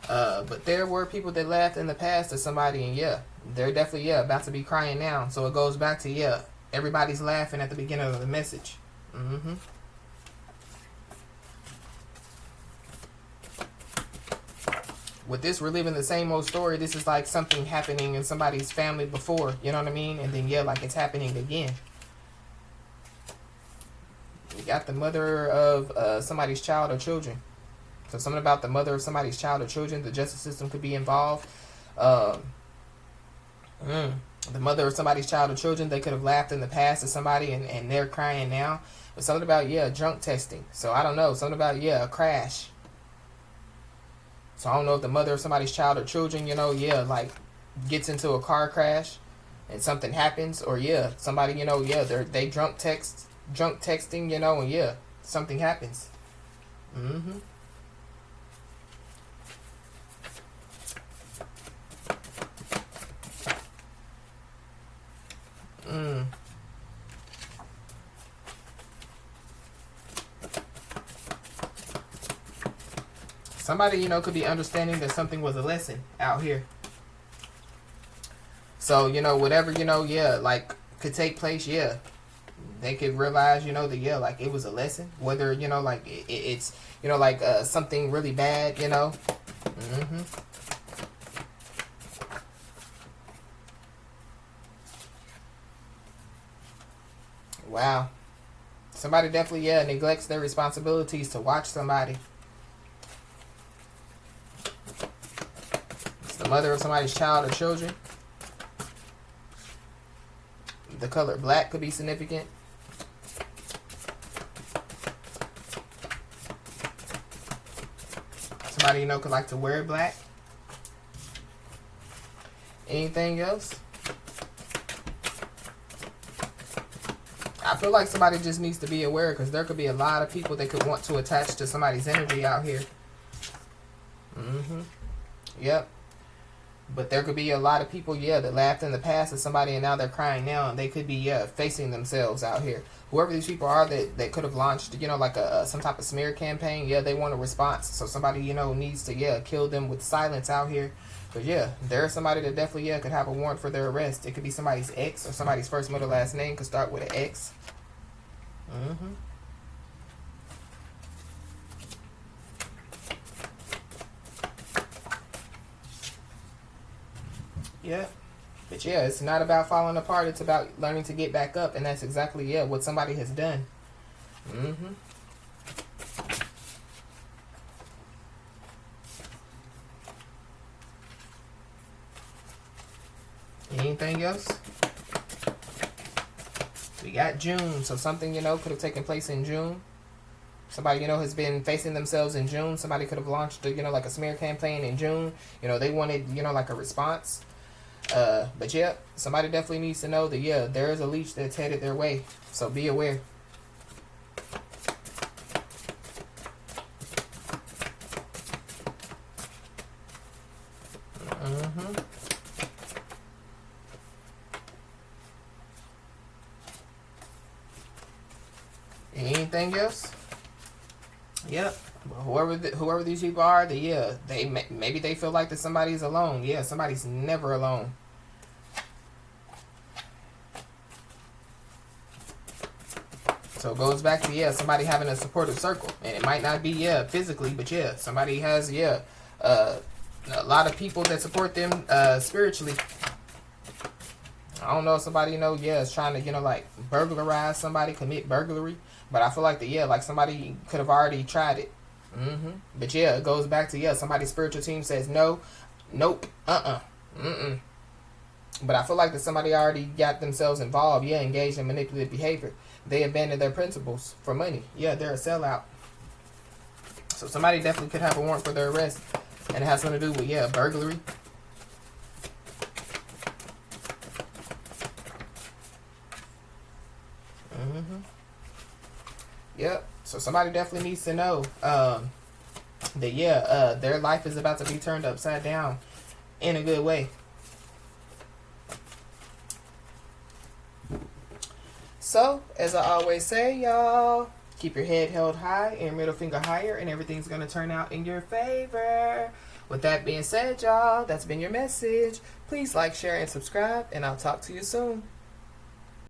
But there were people that laughed in the past at somebody, and yeah, they're definitely, yeah, about to be crying now. So it goes back to, yeah, everybody's laughing at the beginning of the message. With this, reliving the same old story. This is like something happening in somebody's family before, you know what I mean? And then, yeah, like it's happening again. We got the mother of somebody's child or children. So something about the mother of somebody's child or children. The justice system could be involved. The mother of somebody's child or children, they could have laughed in the past at somebody, and they're crying now. But something about, yeah, drunk testing. So I don't know. Something about, yeah, a crash. So I don't know if the mother of somebody's child or children, you know, yeah, like gets into a car crash and something happens. Or, yeah, somebody, you know, yeah, they drunk texting, you know, and yeah, something happens. Somebody, you know, could be understanding that something was a lesson out here. So, you know, whatever, you know, yeah, like could take place, yeah. They could realize, you know, that, yeah, like it was a lesson. Whether, you know, like it's, you know, like something really bad, you know. Wow. Somebody definitely, yeah, neglects their responsibilities to watch somebody. It's the mother of somebody's child or children. The color black could be significant. Somebody, you know, could like to wear black. Anything else? I feel like somebody just needs to be aware, because there could be a lot of people that could want to attach to somebody's energy out here. Yep. But there could be a lot of people, yeah, that laughed in the past at somebody and now they're crying now, and they could be, yeah, facing themselves out here. Whoever these people are that could have launched, you know, like some type of smear campaign, yeah, they want a response. So somebody, you know, needs to, yeah, kill them with silence out here. But yeah, there's somebody that definitely, yeah, could have a warrant for their arrest. It could be somebody's ex, or somebody's first, middle, last name could start with an X. Yeah. But yeah, it's not about falling apart. It's about learning to get back up. And that's exactly, yeah, what somebody has done. Anything else? We got June. So something, you know, could have taken place in June. Somebody, you know, has been facing themselves in June. Somebody could have launched, you know, like a smear campaign in June. You know, they wanted, you know, like a response. But yeah, somebody definitely needs to know that, yeah, there is a leech that's headed their way. So be aware. Anything else? Yep. Whoever these people are, maybe they feel like that somebody's alone. Yeah, somebody's never alone. So it goes back to, yeah, somebody having a supportive circle. And it might not be, yeah, physically, but yeah, somebody has, yeah, a lot of people that support them spiritually. I don't know if somebody, yeah, is trying to, like burglarize somebody, commit burglary. But I feel like that, yeah, like somebody could have already tried it. But yeah, it goes back to, yeah, somebody's spiritual team says no, nope, But I feel like that somebody already got themselves involved, yeah, engaged in manipulative behavior. They abandoned their principles for money. Yeah, they're a sellout. So somebody definitely could have a warrant for their arrest. And it has something to do with, yeah, burglary. Yep. So somebody definitely needs to know that, yeah, their life is about to be turned upside down in a good way. So, as I always say, y'all, keep your head held high and your middle finger higher, and everything's going to turn out in your favor. With that being said, y'all, that's been your message. Please like, share, and subscribe, and I'll talk to you soon.